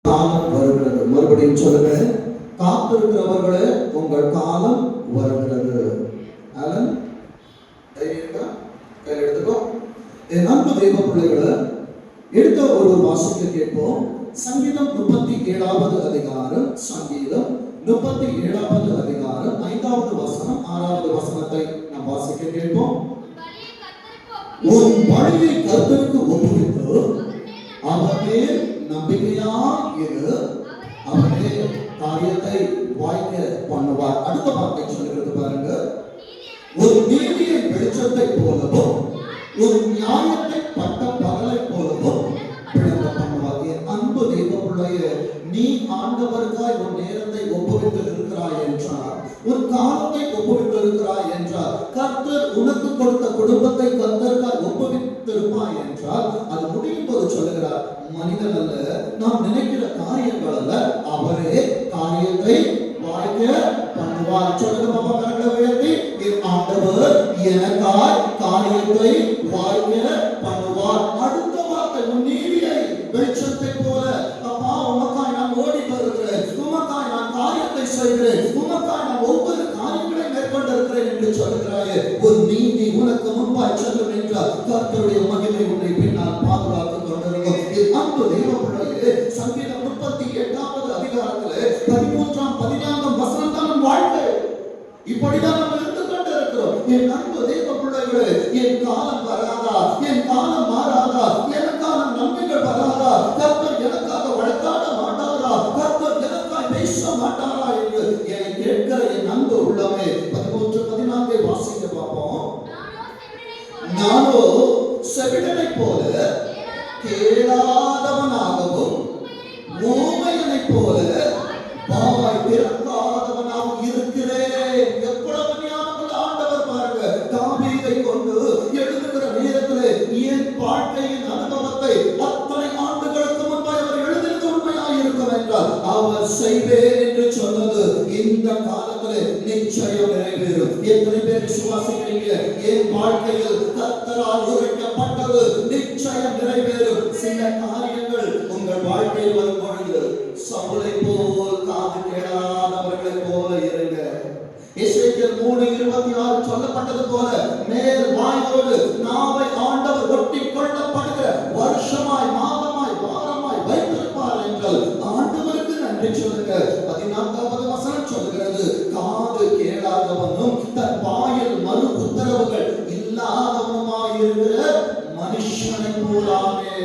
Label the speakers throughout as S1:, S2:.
S1: காலம் வருகிறது. மறுபடியும் சொல்லுங்க, காத்திருக்கிறவர்களே உங்கள் காலம் வருகிறது. ஆலன் கையில் எடுத்துக்கோ. என் அன்பு தெய்வ பிள்ளைகளை, எடுத்த ஒரு வாசிக்க கேட்போம். சங்கீதம் 37வது அதிகாரம், சங்கீதம் 37வது அதிகாரம் 5வது வசனம் 6வது வசனத்தை நாம் வாசிக்க கேட்போம். உன் பழியை கர்த்தருக்கு ஒப்புவித்து அவர் மேல் நம்பிக்கையாய் இரு, அவரே காரியத்தை வாய்க்க பண்ணுவார். அடுத்த வார்த்தை சொல்லுகிறது பாருங்க, ஒரு நீதியை வெளிச்சத்தை போலவும் ஒரு நியாயத்தை பட்ட பகலை போலவும் விளங்க பண்ணுவார். என் அன்பு தெய்வ பிள்ளையே, நீ ஆண்டவருக்காய் உன் நேரத்தை ஒப்புவித்து இருக்கிறாய் என்றார், உன் காலத்தை ஒப்புவித்து இருக்கிறாய் என்றார், கர்த்தர் உனக்கு கொடுத்த குடும்பத்தை கர்த்தருக்காய் ஒப்புவித்திருப்பாய் என்றால், அது முடியும் போது சொல்லுகிறார், மனிதன் அல்ல, நாம் நினைக்கிற காரியங்கள் அல்ல, அவரே காரியத்தை வாய்க்க பண்ணுவார். சொல்லுங்க பாப்பா, கரங்களை உயர்த்தி, என் ஆண்டவர் எனக்காய் காரியத்தை வாய்க்க பண்ணுவார். அடுத்த வார்த்தை, உன் நீதியை வெளிச்சத்தை போல, அப்பா உமக்காய் நான் ஓடி வருகிறேன், உமக்காய் நான் காரியத்தை செய்கிறேன், உமக்காய் நான் ஒவ்வொரு காரியங்களை மேற்கொண்டிருக்கிறேன் என்று சொல்லுகிறாயே, ஒரு நீதி உனக்கு முன்பாய் செல்லும் என்றால் கர்த்தருடைய மகிமை உன்னை பின்னால் பாதுகாத்துக் கொண்டிருக்கும். என் அன்பு தெய்வ பிள்ளையே, சங்கீதம் 38வது அதிகாரத்திலே 13ஆம் 14ஆம் வசனம் தான் வாழ்க்கை. இப்படிதான் நம்ம இருந்து கொண்டு இருக்கிறோம். என் அன்பு தெய்வ பிள்ளைகளே, என் காலம் வராதா, என் காலம் மாறாதா, எனக்கான நன்மைகள் வராதா, கர்த்தர் எனக்காக வழக்காட மாட்டாரா, கர்த்தர் எனக்காக பேச மாட்டாரா என்று என்னை கேட்கிற என் அன்பு உள்ளமே, 13 14 வாசிக்க பார்ப்போம். நானோ செவிடனை போல கேளாதவனாகவும் ஊமையனைப் போல வாய் திறக்காதவனாகவும் இருக்கிறேன். எவ்வளவு ஞானமுள்ள ஆண்டவர் பாருங்க. தாவீதை கொண்டு எழுதுகிற நேரத்திலே என் வாழ்க்கையின் அனுபவத்தை அத்தனை ஆண்டுகளுக்கு முன்பாக அவர் எழுதினது உண்மையாக இருக்கும் என்றால், அவர் செய்வேன் என்று சொன்னது இந்த காலத்திலே நிச்சயம் நிறைவேறும். எத்தனை பேர் விசுவாசிக்கிறீங்க? என் வாழ்க்கையில் கர்த்தரால் உரைக்கப்பட்டது நிச்சயம் நிறைவேறும். சில காரியங்கள் உங்கள் வாழ்க்கையில் வரும் பொழுது சவுலை போல் காது கேளாதவர்களை போல இருங்க. எசேக்கியேல் 3:26 சொல்லப்பட்டது போல, மேல் வாயோடு நாவை ஆண்டவர் ஒட்டி கொள்ளப்படுகிற வருஷமாய் மாதமாய் வாரமாய் வைத்திருப்பார் என்றால் ஆண்டவருக்கு நன்றி சொல்லுங்க. 14வது வசனம் சொல்லுகிறது, காது கேளாதவனும் தன் வாயில் மறு உத்தரவுகள் இல்லாதவனுமாயிருக்கிற மனுஷனை போலாமே.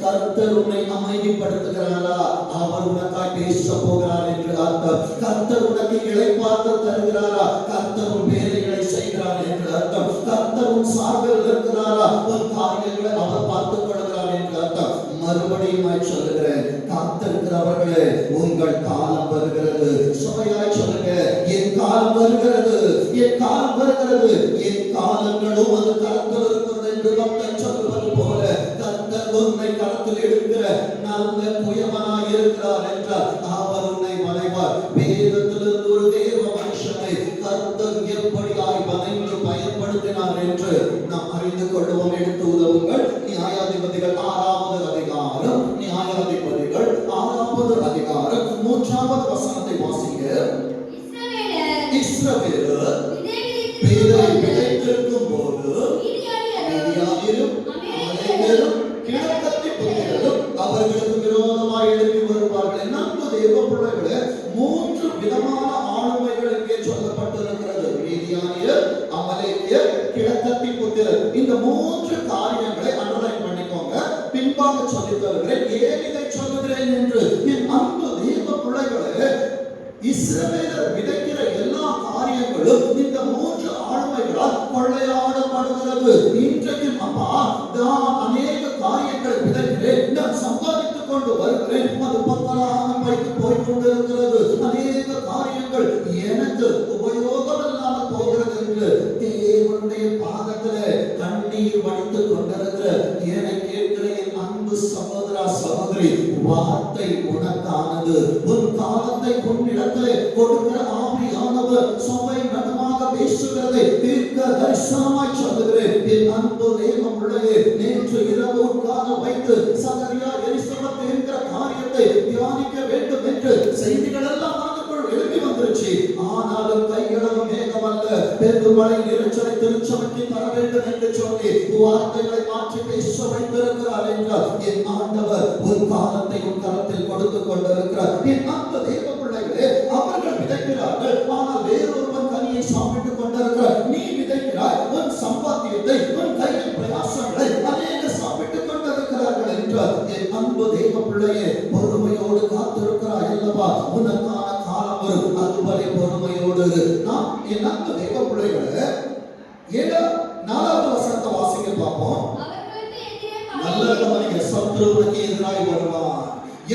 S1: கர்த்தர் உன்னை அமைதிப்படுத்துகிறாரா, அவர் உனக்காய் பேச போகிறார் என்று அர்த்தம். கர்த்தர் உனக்கு இளைப்பாற்ற தருகிறாரா, கர்த்தர் உன் வேலைகளை செய்கிறார் என்று அர்த்தம். கர்த்தர் உன் சார்பில் இருக்கிறாரா, உன் காரியங்களை அவர் பார்த்துக் கொள்கிறார் என்று அர்த்தம். மறுபடியும் சொல்லுகிறேன், காத்திருக்கிறவர்களே, உங்கள் காலம் வருகிறது. சுமையாய் சொல்லுங்க, என் காலம் வருகிறது, என் காலம் வருகிறது, என் காலங்களும் அது கருத்தில் இருக்கிறது என்று பக்தன் சொல்லுவது போல, கர்த்தர் உன்னை கருத்தில் எடுக்கிற நல்ல புயவனாய் இருக்கிறார் என்றால் அவர் உன்னை வளைவார். வேதத்திலிருந்து ஒரு தேவ மனுஷனை கர்த்தர் எப்படியாய் வளைந்து பயன்படுத்தினார் என்று நாம் அறிந்து கொள்வோம். எடுத்து உதவுங்கள். நியாயாதிபதிகள் 6வது அதிகாரம், நியாயாதிபதிகள் 6வது அதிகாரம் 3வது வசனத்தை வாசிங்க. இஸ்ரவேலர் விதைத்திருக்கும் போது மீதியானியரும் அமலேக்கியரும் கிழக்கத்தி புத்திரரும் அவர்களுக்கு விரோதமாய் எழுப்பி வருவார்கள். என் அன்பு தேவ பிள்ளைகளே, 3 விதமான ஆளுமைகள் இங்கே சொல்லப்பட்டிருக்கிறது. மீதியானியர், அமலேக்கியர், கிழக்கத்தி புத்திரர். இந்த 3 காரியங்களை அண்டர்லைன் பண்ணிக்கோங்க. பின்பாக சொல்லித் தருகிறேன் ஏன் இதை சொல்லுகிறேன் என்று. என் அன்பு தேவ பிள்ளைகளே, இஸ்ரவேலர் விதைக்கிற எல்லா காரியங்களும் இந்த 3 ஆளுமைகளால் கொள்ளையாடப்படுகிறது. இன்றைக்கு அப்பா, நான் அநேக காரியங்களை விதைக்கிறேன், நான் சம்பாதித்துக் கொண்டு வருகிறேன், அது பத்தலான பைக்கு போய்கொண்டிருக்கிறது. அநேக காரியங்கள் எனக்கு உபயோகம் இல்லாமல் போகிறது என்று தேவனுடைய பாதத்திலே கண்ணீர் வடித்துக் கொண்டிருக்கிற என்னை கேட்கிறேன். அன்பு சகோதரா சகோதரி, வார்த்தை உனக்கானது. உன் காலத்தை உன்னிடத்திலே கொடுக்கிற ஆவியானவர் சபை நடுமாக பேசுகிறதை தீர்க்க தரிசனமாய் சொல்லுகிறேன். என் அன்பு தேவ பிள்ளையே, நேற்று இரவு உட்கார வைத்து சகரியா எலிசபெத் என்கிற காரியத்தை தியானிக்க வேண்டும் என்று செய்திகள் எல்லாம் மனதுக்குள் எழுப்பி வந்துருச்சு. ஆனாலும் கைகளவும் மேகம் அல்ல, பெருமழை நிறைச்சலை திருச்சபைக்கு தர வேண்டும் என்று சொல்லி வார்த்தைகளை மாற்றி பேச வைத்திருக்கிறார் என்றால் என் ஆண்டவர் ஒரு காலத்தை உன் கரத்தில் கொடுத்துக் கொண்டிருக்கிறார். என் அந்த தேவ பிள்ளைகளே, அவர்கள் விதைக்கிறார்கள், ஆனால் வேறொருவன் கனியை சாப்பிட்டுக் கொண்டிருக்கிறார். நீ விதைக்கிறாய், உன் சம்பாத்தியத்தை, உன் கையின் பிரயாசங்களை அநேக சாப்பிட்டுக் கொண்டிருக்கிறார்கள் என்றால் என் அன்பு தேவ பிள்ளையே, பொறுமையோடு காத்திருக்கிறாய் அல்லவா? உனக்கான காலம் வரும், அதுவரை பொறுமையோடு நாம் என் அன்பு தேவ பிள்ளைகளை 4வது வசனத்தை வாசிக்க பார்ப்போம். நல்ல கவனிங்க, சத்துருவுக்கு எதிராய் வருவான்.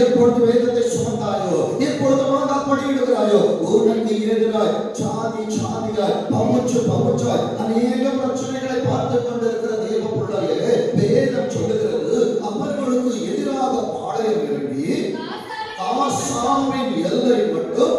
S1: எப்பொழுது வேதத்தை சுமந்தாயோ, எப்பொழுது முழங்கால் படியிடுகிறாயோ, உனக்கு எதிராய் சாதி சாதியாய் பமுச்சாய் அநேக பிரச்சனைகளை பார்த்து கொண்டிருக்கிற தேவ பிள்ளையே, வேதம் சொல்லுகிறது அவர்களுக்கு எதிராக பாளையம் இறங்கி ஆசாமின் எல்லை மட்டும்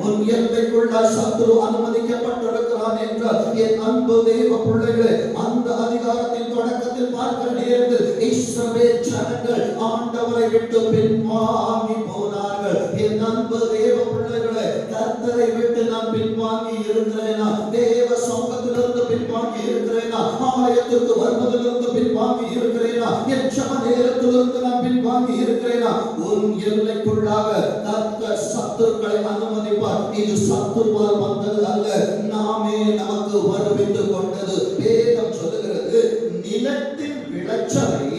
S1: உன் எல்லைக்குள்ள சத்துரு அனுமதிக்கப்பட்டிருக்கிறான் என்றால் என் அன்பு தேவ பிள்ளைகளே, அந்த அதிகாரத்தின் தொடக்கத்தில் பார்க்கிற நேரத்தில் இஸ்ரவேல் ஜனங்கள் ஆண்டவரை விட்டு பின்வாங்கி போனார்கள். என் அன்பு தேவ பிள்ளைகளே, கர்த்தரை விட்டு நான் பின்வாங்கி இருக்கிறேனா? தேவ சமூகத்திலிருந்து பின்வாங்கி இருக்கிறேனா? ஆலயத்திற்கு வருவதிலிருந்து பின்வாங்கி இருக்கிறேனா? என் ஜெப நேரத்திலிருந்து நான் பின்வாங்கி இருக்கிறேனா? உன் எல்லைக்குள்ளாக கர்த்தர் சத்துருக்களை அனுமதிப்பார். இது சத்துருவால் வந்தது அல்ல, நாமே நமக்கு வருவித்துக் கொண்டது. வேதம் சொல்லுகிறது நிலத்தின் விளைச்சலை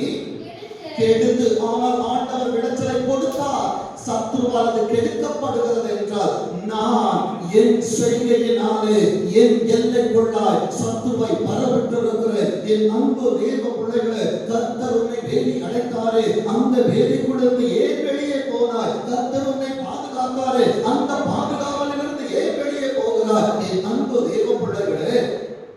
S1: கெடுத்து, ஆனால் ஆண்டவர் விளைச்சலை கொடுத்தார். சத்துருவால் அது கெடுக்கப்படுகிறது என்றால் நான் என் செய்கையினாலே என் எல்லைக்குள்ளாய் சத்துருவை பரவிட்டிருக்கிறேன். என் அன்பு தேவ பிள்ளைகளே, கர்த்தர் உன்னை வேலி அடைத்தாரே, அந்த வேலிக்குள்ளிருந்து ஏன் வெளியே போனாய்? கர்த்தர் உன்னை பாதுகாத்தாரே, அந்த பாதுகாவலிலிருந்து ஏன் வெளியே போகிறாய்? என் அன்பு தேவ பிள்ளைகளே,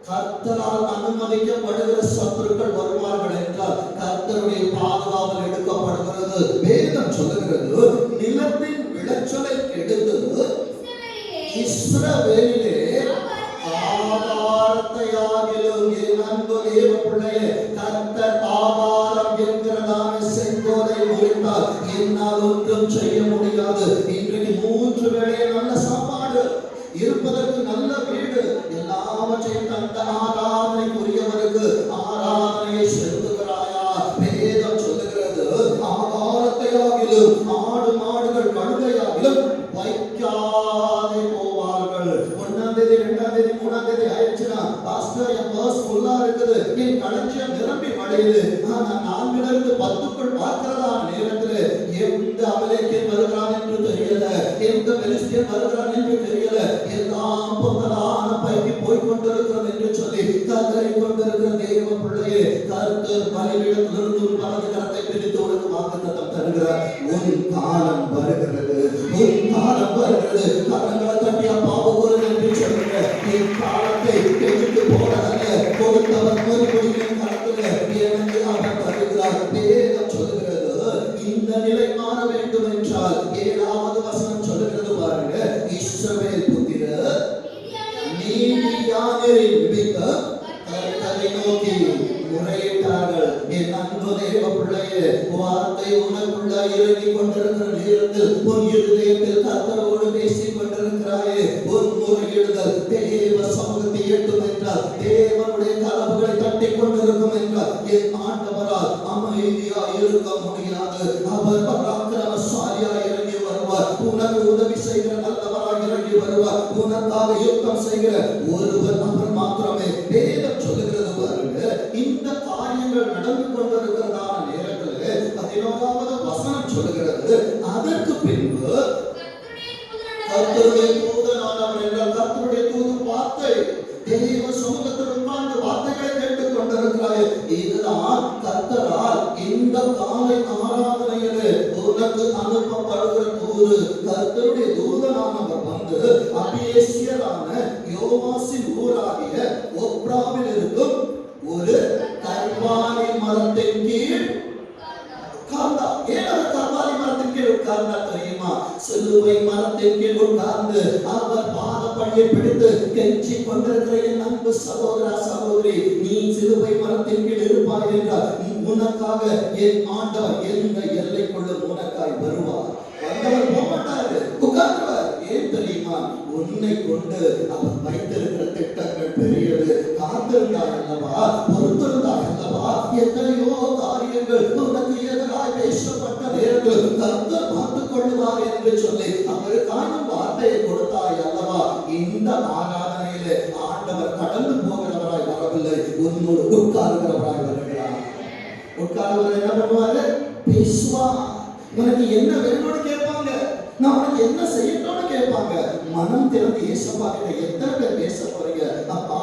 S1: கர்த்தரால் அனுமதிக்கப்படுகிற சத்துருக்கள் வருவார்கள் என்றால் கர்த்தருடைய பாதுகாவல் எடுக்கப்படுகிறது. வேதம் சொல்லுகிறது நிலத்தின் விளைச்சலை கெடுத்து இஸ்ரவேலிலே ஆகாரத்தையாகிலும் என் அன்பு தேவ பிள்ளையே, கர்த்தர் ஆகாரம் என்கிறதான செங்கோலை முறித்தால் என்னால் ஒன்றும் செய்ய முடியாது. இன்றைக்கு 3 வேளை நல்ல சாப்பாடு இருப்பதற்கு, நல்ல வீடு, எல்லாவற்றையும் தந்த ஆராதனைக்குரியவருக்கு ஆராதனையை செலுத்துகிறாயா? வேதம் சொல்லுகிறது ஆகாரத்தையாகிலும் ஆடு மாடுகள் கழுதையாகிலும் வைக்காதே போவார்கள். 1ஆம் தேதி 2ஆம் தேதி 3ஆம் தேதி ஆயிடுச்சுன்னா பாஸ்டர் என் பர்ஸ் ஃபுல்லா இருக்குது, என் களஞ்சியம் நிரம்பி வழியுது, நான் 4லிருந்து 10க்குள் பார்க்கிறதா நேரத்தில் எந்த அமலேக்கியன் வருகிறான் என்று தெரியல, எந்த பெலிஸ்தியன் வருகிறான் என்று தெரியல, எல்லாம் பொங்கலான பைக்கு போய்கொண்டிருக்கிறது என்று சொல்லி கதறி கொண்டிருக்கிற தேவ பிள்ளையே, கர்த்தர் பலிபீடத்திலிருந்து ஒரு வலது கரத்தை பிடித்து உனக்கு வாக்குத்தத்தம் தருகிறார். உன் காலம் வருகிறது, உன் காலம் வருகிறது. கரங்களை தட்டி அப்பாவுக்கு நன்றி சொல்லுங்க. என் காலத்தை கெடுத்து போனதல்ல, கொடுத்தவர் மறுபடியும் கரத்துல எனக்கு அவர் தருகிறார். வேதம் சொல்லுகிறது இந்த நிலை மாற வேண்டும் என்றால் 7வது வசனம் சொல்லுகிறது பாருங்க, இஸ்ரவேல் புத்திரர் நீதியானரின் நிமித்தம் கர்த்தரை நோக்கி முறையிட்டார்கள். என் அன்பு தேவ பிள்ளையே, வார்த்தை உனக்குள்ள இறங்கி கொண்டிருக்கிற நேரத்தில் உன் இருதயத்தில் கர்த்தரோடு பேசிக் கொண்டிருக்கிறாயே, உன் முறையிடுதல் தேவ சமூகத்தை எட்டும் என்றால், தேவனுடைய கதவுகளை தட்டி கொண்டிருக்கும் என்றால் என் ஆண்டவரால் அமைதியாய் இருக்க முடியாது. அவர் பராக்கிரமசாலியாய் இறங்கி வருவார், உனக்கு உதவி செய்கிற நல்லவராய் இறங்கி வருவார், உனக்காக யுத்தம் செய்கிற ஒருவர் அவர் மாத்திரமே. வேதம் சொல்லுகிறது பாருங்க, இந்த காரியங்கள் நடந்து கொண்டிருக்கிறதான நேரத்தில் 11வது வசனம் சொல்லுகிறது, அதற்கு பின்பு கர்த்தருடைய தூதனானவர் என்றால் கர்த்தருடைய தூது வார்த்தை தேவ சமூகத்தில் உட்கார்ந்து வார்த்தைகளை கேட்டுக் கொண்டிருக்கிறாய். இதுதான் கர்த்தரால் இந்த காலை ஆராதனையிலே உனக்கு அனுப்பப்படுகிற தூது. கர்த்தருடைய தூதனானவர் வந்து அபியேசியரான யோவாசின் ஊராகிய ஒப்ராவில் இருக்கும் ஒரு கர்வாலி மரத்தின் கீழ் உட்கார்ந்தார். ஏன் அவர் கர்வாலி மரத்தின் கீழ் உட்கார்ந்தார் தெரியுமா? சிலுவை மரத்தின் கீழ் உட்கார்ந்து அவர் பாதப்படியை பிடித்து கெஞ்சி கொண்டிருக்கிற என் அன்பு சகோதர சகோதரி, நீ சிலுவை மரத்தின் கீழ் இருப்பாய் என்றால் உனக்காக என் ஆண்டவர் எந்த எல்லைக்குள்ள உனக்காய் வருவார். வந்தவர் போக மாட்டாரு, உட்கார்ந்துவார். ஏன் தெரியுமா? உன்னை கொண்டு அவர் வைத்திருக்கிற திட்டங்கள் பெரியது. காத்திருந்தாய் அல்லவா, பொறுத்திருந்தாய் அல்லவா, எத்தனையோ காரியங்கள் உனக்கு எதிராக பேசப்பட்ட நேரத்தில் கர்த்தர் பார்த்துக் கொள்ளுவார் என்று சொல்லி அவருக்கான வார்த்தையை கொடுத்தாய் அல்லவா. இந்த ஆராதனையிலே ஆண்டவர் கடந்து போகிறவராய் வரவில்லை, உன்னோடு உட்காருகிறவராய் வருகிறார். உட்கார்ந்தவர் என்ன பண்ணுவாரு? பேசுவார். உனக்கு என்ன வேணும்னு கேட்பாங்க, நான் உனக்கு என்ன செய்யணும்னு கேட்பாங்க. மனம் திறந்து இயேசுவா கிட்ட எத்தனை பேர் பேச போறீங்க? அப்பா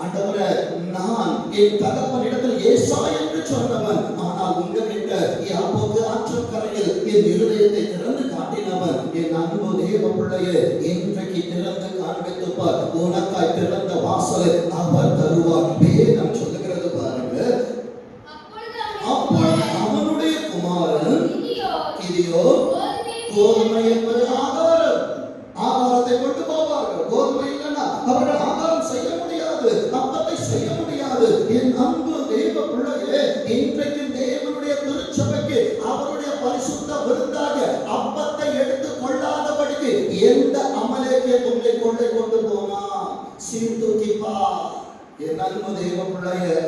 S1: ஆண்டவரே, நான் என் தகப்பனிடத்தில் ஏசா என்று சொன்னவன், ஆனால் உங்ககிட்ட யாக்கோபு ஆற்றங்கரையில் என் இருதயத்தை திறந்து காட்டினவன். என் அன்பு தேவ பிள்ளையே, இன்றைக்கு திறந்து காண்பித்துப்பார். உனக்காய் திறந்த வாசலை அவர் தருவார். வேதம் சொல்லுகிறது பாருங்க, அப்பொழுது அவனுடைய குமாரன் கிதியோன் கோதுமை என்பது ஆகாரம், ஆகாரத்தை கொண்டு போவார்கள். கோதுமை இல்லைன்னா அவர்கள் ஆகாரம் செய்ய முடியாது, அப்பத்தை செய்ய முடியாது. என் அன்பு தேவ பிள்ளையே, இன்றைக்கு தேவனுடைய திருச்சபைக்கு அவருடைய பரிசுத்த விருந்தாக அப்பத்தை எடுத்துக் கொள்ளாதபடிக்கு எந்த அமலேக்கே உங்களை கொண்டு போனா சீர்தூக்கிப்பா. என் அன்பு தேவ பிள்ளையே,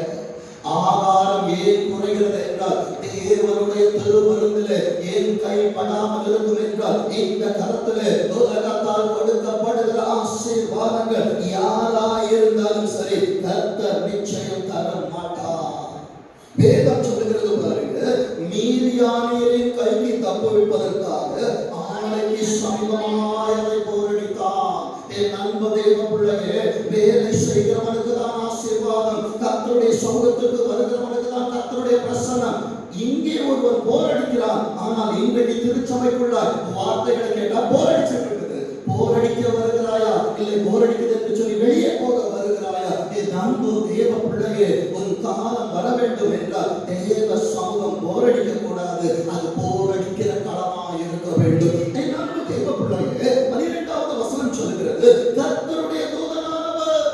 S1: ஆகாரம் ஏன் குறைகிறது என்றால் தேவனுடைய திருமருந்திலே என் கைப்படாமல் இருக்கும் என்றால் இந்த கரத்திலே உலகத்தால் கொடுக்கப்படுகிற ஆசீர்வாதங்கள் யாராயிருந்தாலும் சரி கர்த்தர் நிச்சயம் தர மாட்டார். வேதம் சொல்லுகிறது பாருங்க, மீதியானியரின் கைக்கு தப்புவிப்பதற்காக ஆணைக்கு சமீபமாயதை போரடித்தான். என் அன்பு தேவ பிள்ளையே, வேலை செய்கிறவனுக்கு தான் ஆசீர்வாதம், கர்த்தருடைய சமூகத்துக்கு வருகிறவனுக்கு தான் கர்த்தருடைய பிரசன்னம். இங்கே ஒருவர் போரடிக்கிறார், ஆனால் இன்றைக்கு திருச்சபைக்குள்ள வார்த்தைகளை கேட்டா போரடிச்சிட்டு இருக்குது. போரடிக்க வருகிறாயா, இல்லை போரடிக்குது என்று சொல்லி வெளியே போக வருகிறாயா? என் அன்பு தேவ பிள்ளையே, ஒரு காலம் வர வேண்டும் என்றால் தேவ சமூகம் போரடிக்க கூடாது, அது போரடிக்கிற களமா இருக்க வேண்டும். என் அன்பு தேவ பிள்ளையே, 12வது வசனம் சொல்லுகிறது, கர்த்தருடைய தூதனானவர்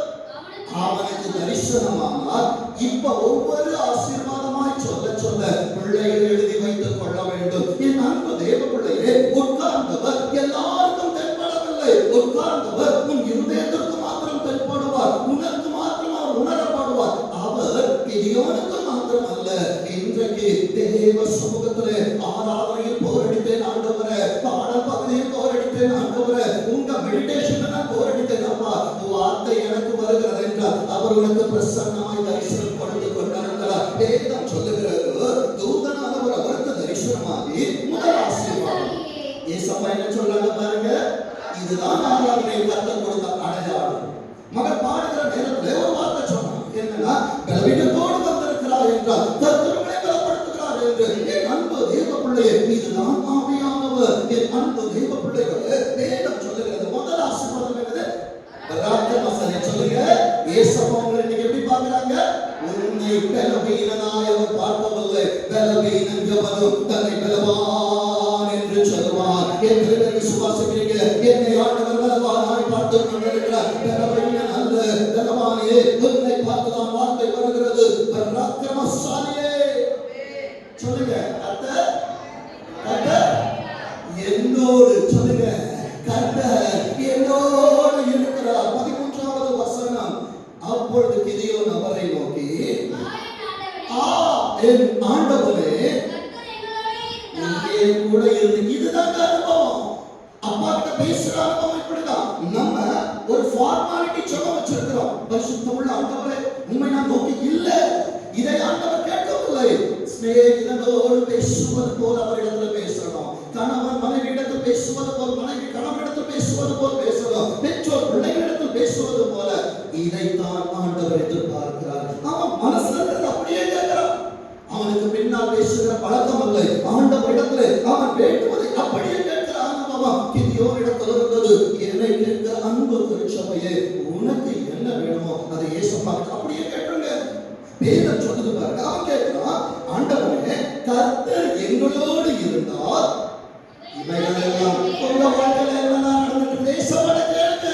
S1: அவனுக்கு தரிசனமானார். இப்ப ஒவ்வொரு ஆசீர்வாதமாய் சொல்ல சொல்ல பிள்ளைகள் எழுதி வைத்துக் கொள்ள வேண்டும். என் அன்பு தேவ பிள்ளையே, உட்கார்ந்தவர் எல்லாருக்கும் தென்படவில்லை. உட்கார்ந்தவர் உன் இருதயத்திற்கு மாத்திரம் தென்படுவார், உனக்கு மாத்திரம் அவர் உணரப்படுவார். அவர் கிதியோனுக்கு மாத்திரம் அல்ல. இன்றைக்கு தேவ சமூகத்திலே ஆராதனையில் போரடித்தேன் ஆண்டவரே, பாடல் பகுதியில் போரடித்தேன் ஆண்டவரே, உங்க மெடிடேஷன் போரடித்தேன் அப்பா, வார்த்தை எனக்கு வருகிறது என்றால் அவர் உனக்கு பிரசன்னமாய் தரிசனம் கொடுத்து கொண்டிருக்கிறார். வேதம் சொல்லுகிறது, தூதனானவர் அவருக்கு தரிசனமாகி முதல் ஆசீர்வாதம். ஏசப்பா என்ன சொல்றாங்க பாருங்க, இதுதான் ஆராதனை கர்த்தர் கொடுத்த அடையாளம். மகன் பாடுகிற நேரத்தில் ஒரு வார்த்தை சொன்னான், என்னன்னா பலவீனத்தோடு வந்திருக்கிறார் என்றால் கர்த்தர் உங்களை பலப்படுத்துகிறார் என்று. என் அன்பு தேவ பிள்ளையே, இதுதான் ஆவியானவர். என் அன்பு தேவ பிள்ளைகளே, வேதம் சொல்லுகிறது முதல் ஆசீர்வாதம் என்னது? பராக்கிரமசாலி. சொல்லுங்க, ஏசப்பா உங்களை இன்னைக்கு எப்படி பார்க்கிறாங்க? உன்னை பலவீனனாய் அவர் பார்க்கவில்லை, பலவீனன் எவனும் தன்னை பலவான் என்று சொல்வான். எத்தனை விசுவாசிக்கிறீங்க? என்னை ஆண்டவர் பலவானாய் பார்த்து கொண்டிருக்கிறார். பலவீனன் அல்ல, பலவானே, உன்னை பார்த்துதான் வார்த்தை வருகிறது. பராக்கிரமசாலியே சொல்லுங்க, கர்த்தர் என்னோடு, சொல்லுங்க, கர்த்தர் என்னோடு இருக்கிறார். 13வது வசனம், அப்பொழுது கிதியோன் அவரை நோக்கி, என் ஆண்டவரே இங்கே கூட இருந்து. இதுதான் அனுபவம். அப்பா கிட்ட பேசுற அனுபவம் இப்படிதான். நம்ம ஒரு ஃபார்மாலிட்டி சொல்ல வச்சிருக்கிறோம், பரிசுத்தமுள்ள ஆண்டவரே உண்மை நான் நோக்கி இல்ல. இதை ஆண்டவர் கேட்கவில்லை. சிநேகிதனோடு பேசுவது போல அவரிடத்தில் பேசணும். கணவன் மனைவியிடத்தில் பேசுவது போல் மனைவி கணவனிடத்தில் பேசுவது போல் பேசணும். பெற்றோர் பிள்ளைகளிடத்தில் பேசுவது போல. இதைத்தான் ஆண்டவர் எதிர்பார்க்கிறார். அவன் மனசுல இருக்கிறது அப்படியே கேட்கிறான். அவனுக்கு பின்னால் பேசுகிற பழக்கம் இல்லை. ஆண்டவரிடத்தில் அவன் வேண்டுவதை அப்படியே கேட்கிற அனுபவம் கிதியோனிடத்தில் இருந்தது. என்னை கேட்கிற அன்பு திருச்சபையே, உனக்கு என்ன வேணுமோ அதை ஏசப்பா அப்படியே கேட்டுருங்க. வேதம் சொல்லுது பாருங்க. அவன் கேட்கிறான், ஆண்டவரே கர்த்தர் எங்களோடு இருந்தால் இவைகளெல்லாம் உங்க வாழ்க்கையில என்னெல்லாம் நடந்துட்டு பேசப்பட கேளுங்க.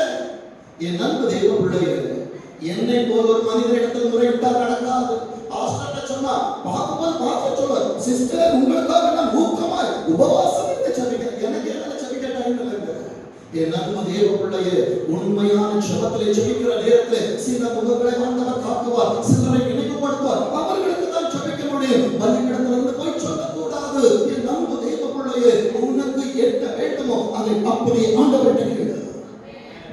S1: என் அன்பு தெய்வ பிள்ளையே, என்னை போல ஒரு மனிதன் என் அன்பு தேவ பிள்ளையே, உண்மையான ஜெபத்திலே ஜெபிக்கிற நேரத்திலே சில முகங்களை ஆண்டவர் காட்டுவார், சிலரை இணைப்படுத்துவார். அவர்களுக்கு தான் ஜெபிக்க முடியும். பலிபீடத்திலிருந்து போய் சொல்லக்கூடாது. என் அன்பு தேவ பிள்ளையே, உனக்கு என்ன வேண்டுமோ அதை அப்படியே ஆண்டவர்கிட்ட கேளு.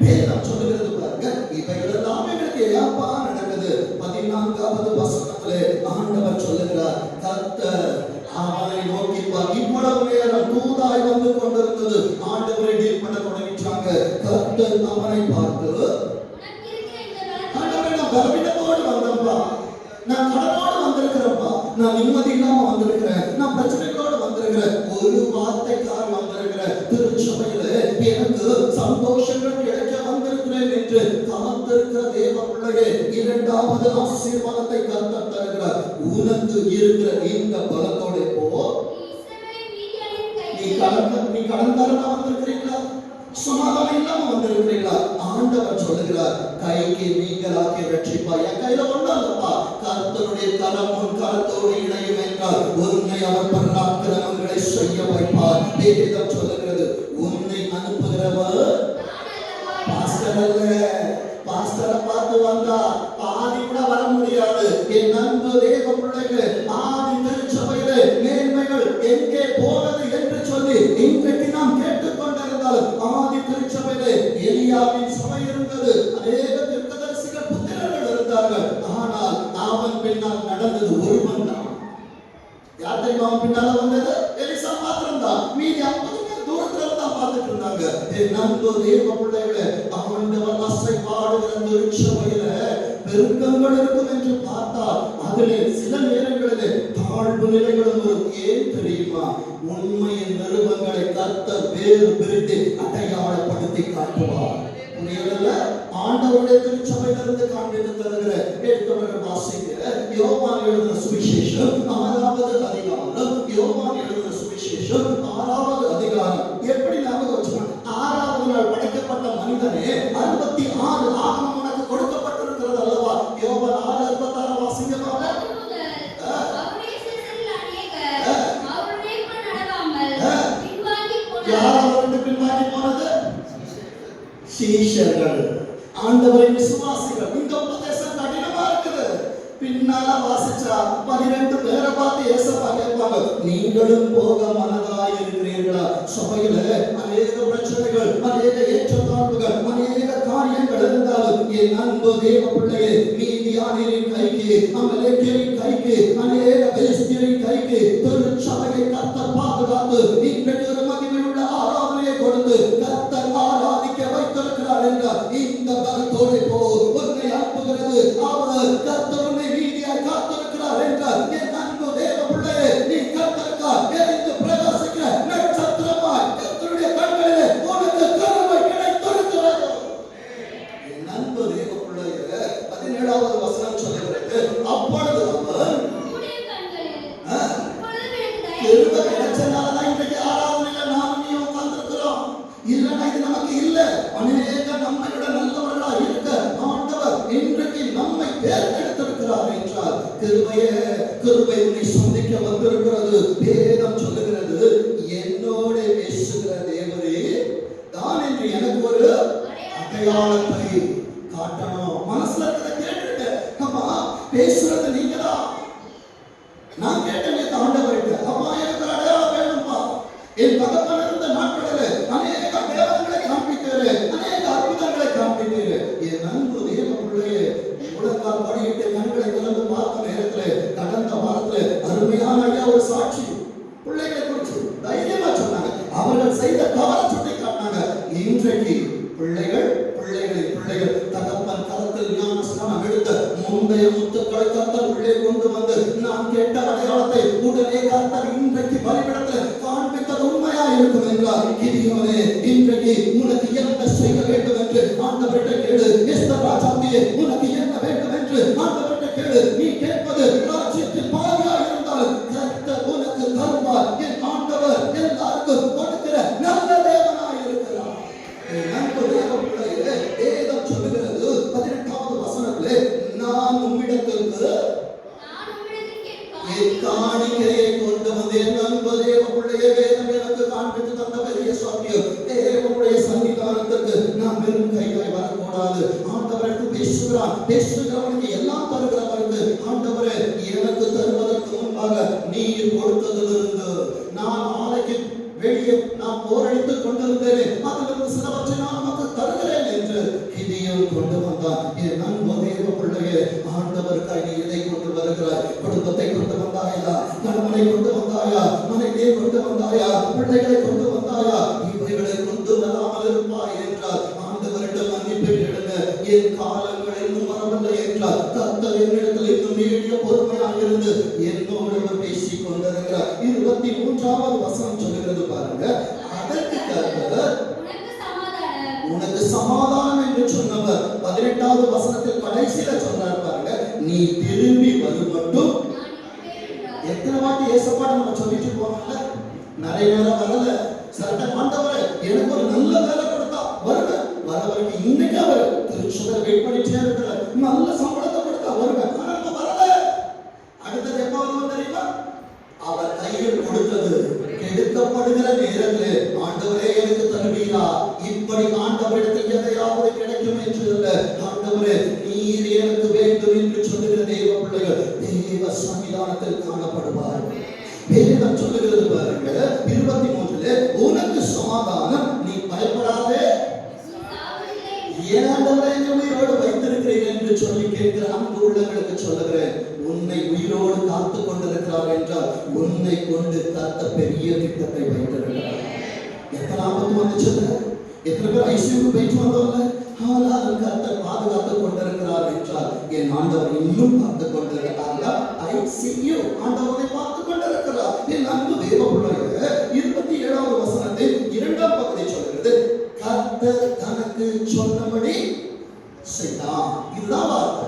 S1: வேதம் சொல்லுகிறது பாருங்க, இவைகள் எல்லாம் எங்களுக்கு ஏப்பா நடக்குது. 14வது வசனத்திலே ஆண்டவர் சொல்லுகிறார், கர்த்தர் அவனை நோக்கி இவ்வளவு நேரம் தூதாய் வந்து கொண்டிருந்தது. ஆண்டவரை டீல் பண்ண தொடங்கிட்டாங்க. கர்த்தர் அவனை பார்த்து, ஆண்டவரே, நான் பலவீனத்தோடு வந்தேன்ப்பா, நான் கடனோடு வந்திருக்கிறேன்ப்பா, நான் நிம்மதி இல்லாம வந்திருக்கிறேன், நான் பிரச்சனைகளோடு வந்திருக்கிறேன், ஒரு வார்த்தைக்காக வந்திருக்கிறேன், திருச்சபையில எனக்கு சந்தோஷங்கள் கிடைக்க வந்திருக்கிறேன் என்று காத்திருக்கிற தேவ பிள்ளையே, இரண்டாவது ஆசீர்வாதத்தை கர்த்தர் தருகிறார். உனக்கு இருக்கிற இந்த பலத்தோட போ. நீ கடன்காரனா வந்திருக்கிறீங்களா? சமாதானம் இல்லாம வந்திருக்கிறீங்களா? ஆண்டவர் சொல்லுகிறார், கைக்கு நீங்களாக்கி ரட்சிப்பாய். என் கையில ஒண்ணும் இல்லப்பா, கர்த்தருடைய கரம் உன் கரத்தோடு இணையும் என்றால் உன்னை அவர் பராக்கிரமங்களை செய்ய வைப்பார். வேதம் சொல்லுகிறது, உன்னை அனுப்புகிறவர் பாஸ்டர் அல்ல. பாஸ்டரை பார்த்து வந்தா பாதி கூட வர முடியாது. என் அன்பு தேவ பிள்ளைகளே, ஆதி திருச்சபையிலே மேன்மைகள் எங்கே போனது என்று சொல்லி இன்றைக்கு நாம் கேட்டுக்கொண்டிருந்தாலும், ஆதி திருச்சபையிலே எலியாவின் சபை இருந்தது, அநேக தீர்க்கதரிசிகள் புத்திரர்கள் இருந்தார்கள். ஆனால் அவன் பின்னால் நடந்தது ஒருவன் தான். யார் தெரியுமா அவன் பின்னால வந்தது? எலிசா மாத்திரம் தான். மீதி 50 பேர் தூரத்துல தான் பார்த்துட்டு இருந்தாங்க. என் அன்பு தேவ பிள்ளைகளே, ஆண்டவர் அசைவாடுகிற திருச்சபையில பெருக்கங்கள் இருக்கும் என்று பார்த்தால் அதிலே சில நேரங்களிலே தாழ்வு நிலைகளும் வரும். ஏன் தெரியுமா? உண்மையின் நிருபங்களை கர்த்தர் வேறு பிரித்து அடையாளப்படுத்தி காட்டுவார். ஆண்டவருடைய திருச்சபையிலிருந்து காண்பித்து தருகிற எடுத்தவர்கள் வாசிக்க யோவான் எழுதின சுவிசேஷம் 6வது அதிகாரம். யோவான் எழுதின சுவிசேஷம் 6வது அதிகாரம். எப்படி ஞாபகம் வச்சுக்கணும்? 6வது நாள் படைக்கப்பட்ட மனிதனே 66 ஆகமம் உனக்கு கொடுக்கப்பட்டிருக்கிறது அல்லவா? யோவான் 6:66 வாசிக்கமாக. பின்வாங்கி போனது சீஷர்கள், ஆண்டவரின் விசுவாசிகள். இந்த உபதேசம் கடினமா இருக்குது. பின்னால வாசிச்சா 12 பேரை பார்த்து ஏசப்பா கேட்பாங்க, நீங்களும் போக மனதாய் இருக்கிறீர்களா? சபையில அநேக பிரச்சனைகள், அநேக ஏற்றத்தாழ்வுகள், அநேக காரியங்கள் இருந்தாலும் என் அன்பு தேவ பிள்ளையே, மீதியானின் கைக்கு, அமலேக்கியரின் கைக்கு, அநேக பெலிஸ்தியரின் கைக்கு திருச்சபையை கர்த்தர் பாதுகாத்து இன்றைக்கு ஒரு மகிமையுள்ள ஆராதனையை கொடுத்து கர்த்தர் ஆராதிக்க வைத்திருக்கிறார் என்றால் இந்த பலத்தோடு போ. உன்னை அனுப்புகிறது அவர். கர்த்தர் உன்னை நீதியாய் காத்திருக்கிறார் என்றால் என் அன்பு தேவ பிள்ளையே, நீ கர்த்தருக்காய் எரிந்து பிரகாசிக்கிற நட்சத்திரமாய் கர்த்தருடைய கண்களிலே உனக்கு கருமை கிடைத்திருக்கிறது. என் அன்பு தேவ பிள்ளையே, 17வது வசனம் சொல்லுகிறது, அப்பொழுது அவர் கிருபை கிடைச்சனாலதான் இன்றைக்கு ஆராதனையில நானும் நீ உட்கார்ந்திருக்கிறோம். இல்லைன்னா இது நமக்கு இல்லை. அநேக நம்மை விட நல்லவர்களா இருக்க ஆண்டவர் இன்றைக்கு நம்மை தேர்ந்தெடுத்திருக்கிறார் என்றால் கிருபை உன்னை சந்திக்க வந்திருக்கிறது. வேதம் சொல்லுகிறது, என்னோட பேசுகிற தேவரே தான் என்று எனக்கு ஒரு அடையாளத்தை காட்டணும். மனசுல இருக்கிறத கேட்டுருக்க. அம்மா, பேசுறது நீங்கதான். நான் கேட்டேன் ஆண்டவர்கிட்ட, அப்பா எனக்கு ஒரு அடையாளம் வேணும்பா. என் தகப்பன் இருந்த நாட்களில் அநேக தேவங்களை காண்பித்தேன், அநேக அற்புதங்களை காண்பித்தேன். என் அன்பு தேவ பிள்ளையே, உலகால் படியிட்டு கண்களை திறந்து பார்த்த நேரத்தில் கடந்த வாரத்தில் அருமையான ஐயா ஒரு சாட்சி பிள்ளைகளை குறித்து தைரியமா சொன்னாங்க. அவர்கள் செய்த தவறை சுட்டி காட்டினாங்க. இன்றைக்கு பிள்ளைகள் தகப்பன் கரத்தில் ஞானஸ்நானம் எடுத்த முந்தைய முத்துக்களை கர்த்தர் உள்ளே கொண்டு வந்து நான் கேட்ட அடையாளத்தை உடனே கர்த்தர் இன்றைக்கு பலிபீடத்தில் காண்பித்தது உண்மையா இருக்கும் என்றால், கிதியோனே, இன்றைக்கு உனக்கு என்ன செய்ய வேண்டும் என்று ஆண்டவர்கிட்ட கேளு. எஸ்தர் ராஜாத்தியே, உனக்கு என்ன வேண்டும் என்று ஆண்டவர்கிட்ட கேளு. நீ கேட்பது ராஜ்யத்தில் பாதியா இருந்தால் கர்த்தர் உனக்கு தருவார். என் ஆண்டவர் எல்லாருக்கும் கொடுக்கிற நல்ல தேவனாய் இருக்கிறார். நண்பு தேவ பிள்ளைகளே, வேதம் சொல்லுகிறது 18வது வசனத்திலே, நான் உம்மிடத்திற்கு என் காணிக்கையை கொண்டு வந்தேன். நண்பு தேவ பிள்ளையே, வேதம் எனக்கு காண்பித்து தந்த பெரிய சத்தியம். தேவனுடைய சன்னிதான பேசுகிறவனுக்கு எல்லாம் தருகிறவருக்கு ஆண்டவரே எனக்கு தருவதற்கு முன்பாக நீர் கொடுத்ததிலிருந்து நான் நாளைக்கு வெளியே நான் போரடித்துக் கொண்டிருந்தேனே அதிலிருந்து சிலவற்றை நான் நமக்கு தருகிறேன் என்று கிதியோன் கொண்டு வந்தான். என் அன்பு தேவ பிள்ளையே, ஆண்டவருக்காய் நீ எதை கொண்டு வருகிறாய்? குடும்பத்தை கொண்டு வந்தாயா? கணவனை கொண்டு வந்தாயா? மனைவியை கொண்டு வந்தாயா? பிள்ளைகளை கொண்டு வந்தாயா? இவைகளை கொண்டு வராமல் இருப்பாய் என்றால் ஆண்டவரிடம் மன்னிப்பு கேளுங்க. என் காலங்கள் இன்னும் வரவில்லை என்றால் கர்த்தர் என்னிடத்தில் இன்னும் நீடிய பொறுமையாக இருந்து என்னோடு பேசிக் கொண்டிருக்கிறார். 23வது வசனம் சொல்லுகிறது பாருங்க. அதற்கு கர்த்தர் உனக்கு சமாதானம் என்று சொன்னவர் 18வது வசனத்தில் கடைசியில சொல்றார் பாருங்க, நீ திரும்பி வரும் மட்டும். எத்தனை வாட்டி ஏசப்பாடு நம்ம சொல்லிட்டு போனோம்ல, நிறைய நேரம் வரல. சட்ட ஆண்டவரே எனக்கு ஒரு நல்ல வேலை கொடுத்தா வருவேன், வர வரைக்கும் இன்னைக்கு அவர் திருச்சுதர் வெயிட் பண்ணிட்டே இருக்கிறார். நல்ல சம்பளத்தை கொடுத்தா வருவேன், ஆனா நம்ம வரல. அடுத்தது எப்ப வருவோம் தெரியுமா? அவர் கையில் கொடுத்தது கெடுக்கப்படுகிற நேரத்தில் ஆண்டவரே எனக்கு தருவீரா? இப்படி ஆண்டவரிடத்தில் எதையாவது கிடைக்கும் என்று அல்ல, ஆண்டவரே நீர் எனக்கு வேண்டும் என்று சொல்லுகிற தேவ பிள்ளைகள் தேவ சன்னிதானத்தில் காணப்படுவார். வேதம் சொல்லுகிறது பாருங்க 23 உனக்கு சமாதானம், நீ பயப்படாதே, ஏனாண்டவரை உயிரோடு வைத்திருக்கிறேன் என்று சொல்லி கேட்கிற அன்பு உள்ளங்களுக்கு சொல்லுகிறேன், உன்னை உயிரோடு காத்துக் கொண்டிருக்கிறார் என்றால் உன்னை கொண்டு காத்த பெரிய திட்டத்தை வைத்திருக்கிறார். எத்தனை ஆபத்து வந்துச்சு, எத்தனை பேர் ஐசியூக்கு போயிட்டு வந்தோம்ல, ஆனாலும் கர்த்தர் பாதுகாத்துக் கொண்டிருக்கிறார் என்றால் என் ஆண்டவர் இன்னும் காத்துக் கொண்டிருக்கிறார். ஐசியூ ஆண்டவரை பார்த்துக் கொண்டிருக்கிறார். என் அன்பு தேவ பிள்ளைகளே, 27வது வசனத்தில் 2ஆம் பகுதி சொல்கிறது, கர்த்தர் தனக்கு சொன்னபடி செய்தான். இதுதான் வார்த்தை.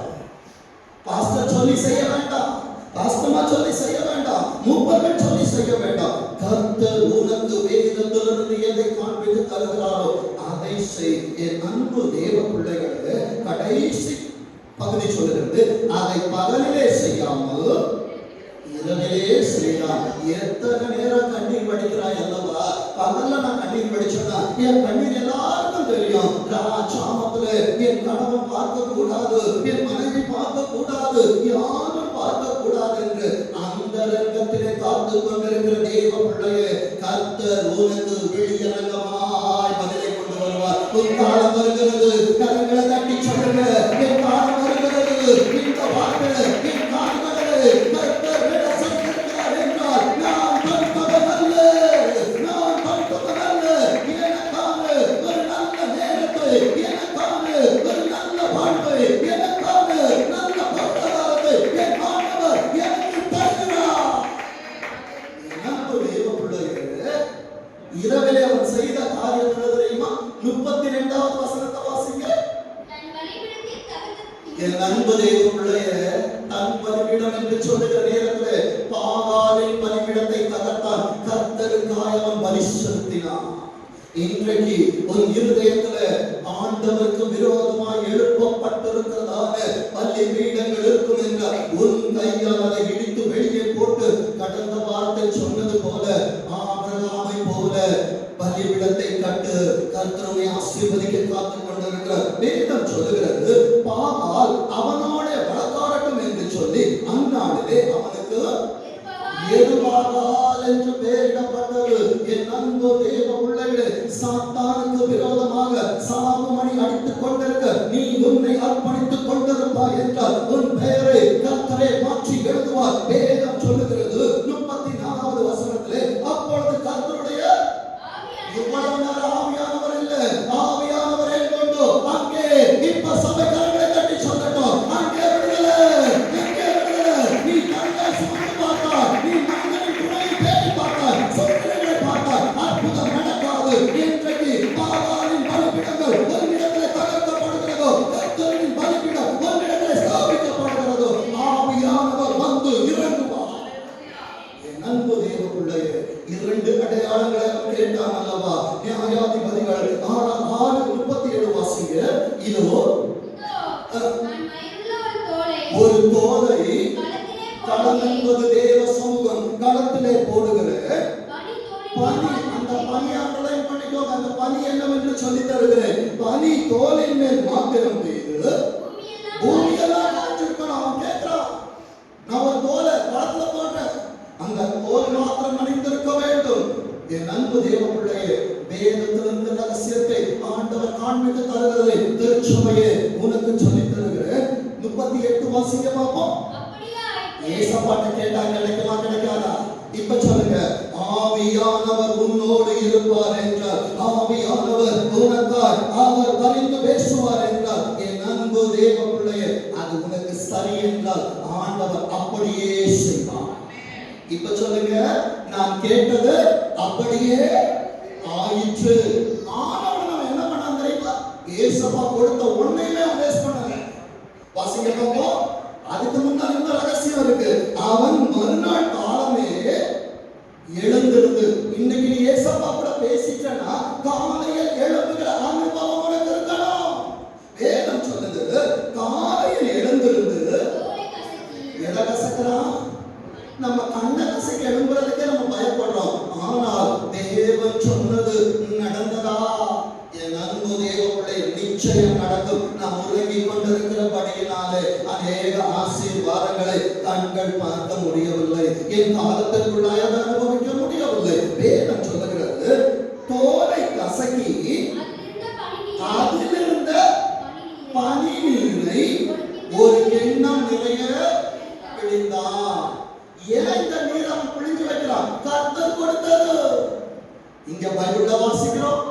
S1: பாஸ்டர் சொல்லி செய்ய வேண்டாம், பாஸ்டர்மா சொல்லி செய்ய வேண்டாம், மூப்பர்கள் சொல்லி செய்ய வேண்டாம். கர்த்தர் உனக்கு வேதத்திலிருந்து எதை காண்பித்து தருகிறாரோ அதை செய். என் அன்பு தேவ பிள்ளைகளே, கடைசி பகுதி சொல்லுகிறது, அதை பகலிலே செய்யாமல் இரவிலே செய்யலாம். எத்தனை நேரம் கண்ணீர் வடிக்கிறாய் அல்லவா? பகல்ல நான் கண்ணீர் வடிச்சேன்னா என் கண்ணீர் எல்லாருக்கும் தெரியும். ராஜாமத்துல என் கணவன் பார்க்க கூடாது, என் மனைவி பார்க்க கூடாது, யாரும் பார்க்க கூடாது என்று அந்த ரங்கத்திலே காத்து கொண்டிருக்கிற தேவ பிள்ளையே, கர்த்தர் உனக்கு வெளியரங்கமாய் பதிலை கொண்டு வருவார். உன் காலம் வருகிறது, கரங்களை தட்டி சொல்லுங்க, என் காலம் வருகிறது. இந்த வார்த்தை என் காலங்களே கர்த்தர் செய்திருக்கிறார் என்றால் நான் தடுப்பவன் அல்ல, நான் தடுப்பவன் அல்ல. எனக்கான ஒரு நல்ல நேரத்தை, எனக்கான ஒரு நல்ல வாழ்வை, எனக்கான நல்ல பொருளாதாரத்தை என் ஆண்டவர் எனக்கு தருகிறார். நம்ப தேவ பிள்ளைகளே, இரவிலே அவன் செய்த காரியம் என்ன தெரியுமா? 32வது வசனத்தை வாசிங்க. என் அன்பு தேவ பிள்ளையே, தன் பலிபீடம் என்று சொல்லுகிற நேரத்தில் பாகாலின் பலிபீடத்தை தகர்த்தான். கர்த்தருக்காய் அவன் பலி செலுத்தினான். இன்றைக்கு உன் இருதயத்துல ஆண்டவருக்கு விரோதமாய் எழுப்பப்பட்டிருக்கிறதான பலிபீடங்கள் இருக்கும் என்றால் உன் கையால் அதை இடித்து வெளியே போட்டு, கடந்த வாரத்தை சொன்னது போல ஆபிரகாமை போல பலிபீடத்தை கட்டு. கர்த்தரை ஆசீர்வதிக்க காத்துக் கொண்டிருக்கிறார். வேதம் சொல்லுகிறது, பாகால் அவனோட வழக்காடட்டும் என்று சொல்லி அந்நாளிலே அவனுக்கு எருபாகால் என்று பெயரிடப்பட்டது. என் அன்பு தேவ பிள்ளைகளே, சாத்தானுக்கு விரோதமாக சாவு மணி அடித்துக் கொண்டிருக்க நீ உன்னை அர்ப்பணித்துக் கொண்டிருப்பாய் என்றால் உன் பெயரை கர்த்தரே மாற்றி எழுதுவார். வேதம் சொல்லுகிறது 34வது வசனத்திலே, அப்பொழுது கர்த்தருடைய இவ்வளவு நேரம் ஆவியானவர் இல்லை, ஆவியானவரை கொண்டு அங்கே இப்ப சபை கரங்களை தட்டி சொல்லட்டும், அங்கே விடுதலை, எங்கே விடுதலை? நீ கண்ணை சுமந்து பார்த்தால், நீ மனிதனின் துணையை தேடி பார்த்தால், சூழ்நிலைகளை பார்த்தால் அற்புதம் நடக்காது. இன்றைக்கு பாகாலின் பலிபீடங்கள் ஒரு இடத்திலே தகர்க்கப்படுகிறதோ, கர்த்தரின் பலிபீடம் ஒரு இடத்திலே ஸ்தாபிக்கப்படுகிறதோ, ஆவியானவர் வந்து இறங்குவார். என் அன்பு தேவ பிள்ளையே, 2 அடையாளங்களை அவன் கேட்டான் அல்லவா? நியாயாதிபதிகள் 6:37 வாசிங்க. இதோ ஒரு தோலை களம் என்பது தேவ சமூகம், களத்திலே போடுகிற பனி. அந்த பனி அண்டர்லைன் பண்ணிக்கோங்க, அந்த பனி என்னவென்று சொல்லி தருகிறேன். பனி தோலின் மேல் மாத்திரம் பெய்து பூமியெல்லாம் காய்ச்சிருக்கணும். அவன் கேட்கிறான், நான் ஒரு தோலை களத்துல போடுறேன், அந்த தோல் மாத்திரம் நனைந்திருக்க வேண்டும். என் அன்பு தேவ பிள்ளையே, வேதத்திலிருந்து ரகசியத்தை ஆண்டவர் காண்பித்து தருகிறதை திருச்சபையே உனக்கு சொல்லி தருகிறேன். 38 வாசிக்க பார்ப்போம். ஏசப்பாட்ட கேட்டா கிடைக்குமா கிடைக்காதா? இப்ப சொல்லுங்க, ஆவியானவர் உன்னோடு இருப்பார் என்றார், ஆவியானவர் உனக்காய் அவர் பரிந்து பேசுவார் என்றார். என் அன்பு தேவ பிள்ளையே, அது உனக்கு சரி என்றால் ஆண்டவர் அப்படியே செய்வார். இப்ப சொல்லுங்க, நான் கேட்டது அப்படியே ஆயிற்று. ஆனவன் நான் என்ன பண்ணான் தெரியுமா? ஏசப்பா கொடுத்த ஒன்னையுமே வேஸ்ட் பண்ணல. வாசிங்க பார்ப்போம். அதுக்கு முன்னாடி இந்த ரகசியம் இருக்கு. அவன் மறுநாள் காலமே எழுந்திருந்து, இன்னைக்கு நீ ஏசப்பா கூட பேசிட்டனா காலையில் எழுந்துகிற அனுபவம் உனக்கு இருக்கணும். வேதம் சொல்லுது, காலையில் எழுந்திருந்து எதை கசக்கிறான்? நம்ம கண்ணை கசக்கி எழும்புறதுக்கே நம்ம பயப்படுறோம். ஆனால் தேவன் சொன்னது நடந்ததா? என் அன்பு தேவனுடைய நிச்சயம் நடக்கும். நாம் உறங்கிக் கொண்டிருக்கிறபடியினாலே அநேக ஆசீர்வாதங்களை கண்கள் பார்க்க முடியவில்லை, என் காலத்திற்குள்ளாய் அதை அனுபவிக்க முடியவில்லை. வேதம் சொல்லுகிறது, தோலை கசக்கி அதிலிருந்த பனி நீரை ஒரு கிண்ணம் நிறைய பிழிந்தான். ஏன் இந்த நீர் அவன் பிழிஞ்சு வைக்கிறான்? கர்த்தர் கொடுத்தது. இங்க பைபிள்ல வாசிக்கிறோம்,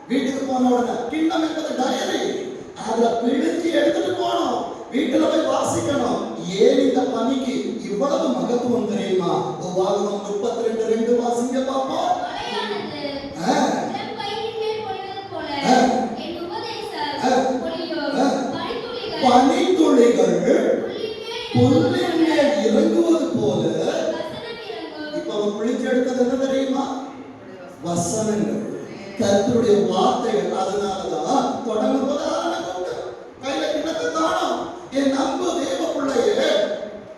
S1: வீட்டுக்கு போன உடனே கிண்ணம் என்பது டயரி, அதுல பிழிஞ்சு எடுத்துட்டு போனோம், வீட்டுல போய் வாசிக்கணும். ஏன் இந்த பணிக்கு இவ்வளவு மகத்துவம் தெரியுமா? உபாகமம் 32:2 வாசிங்க பாப்போம். பனித்துளிகள் புல்லின் மேல் இறங்குவது போல. இப்ப அவன் பிழிஞ்சு எடுத்தது என்ன தெரியுமா? வசனங்கள், கர்த்தருடைய வார்த்தைகள். அதனாலதான் தொடங்கும் போது கையில கிண்ணத்தை காணோம். என் அன்பு தேவ பிள்ளையே,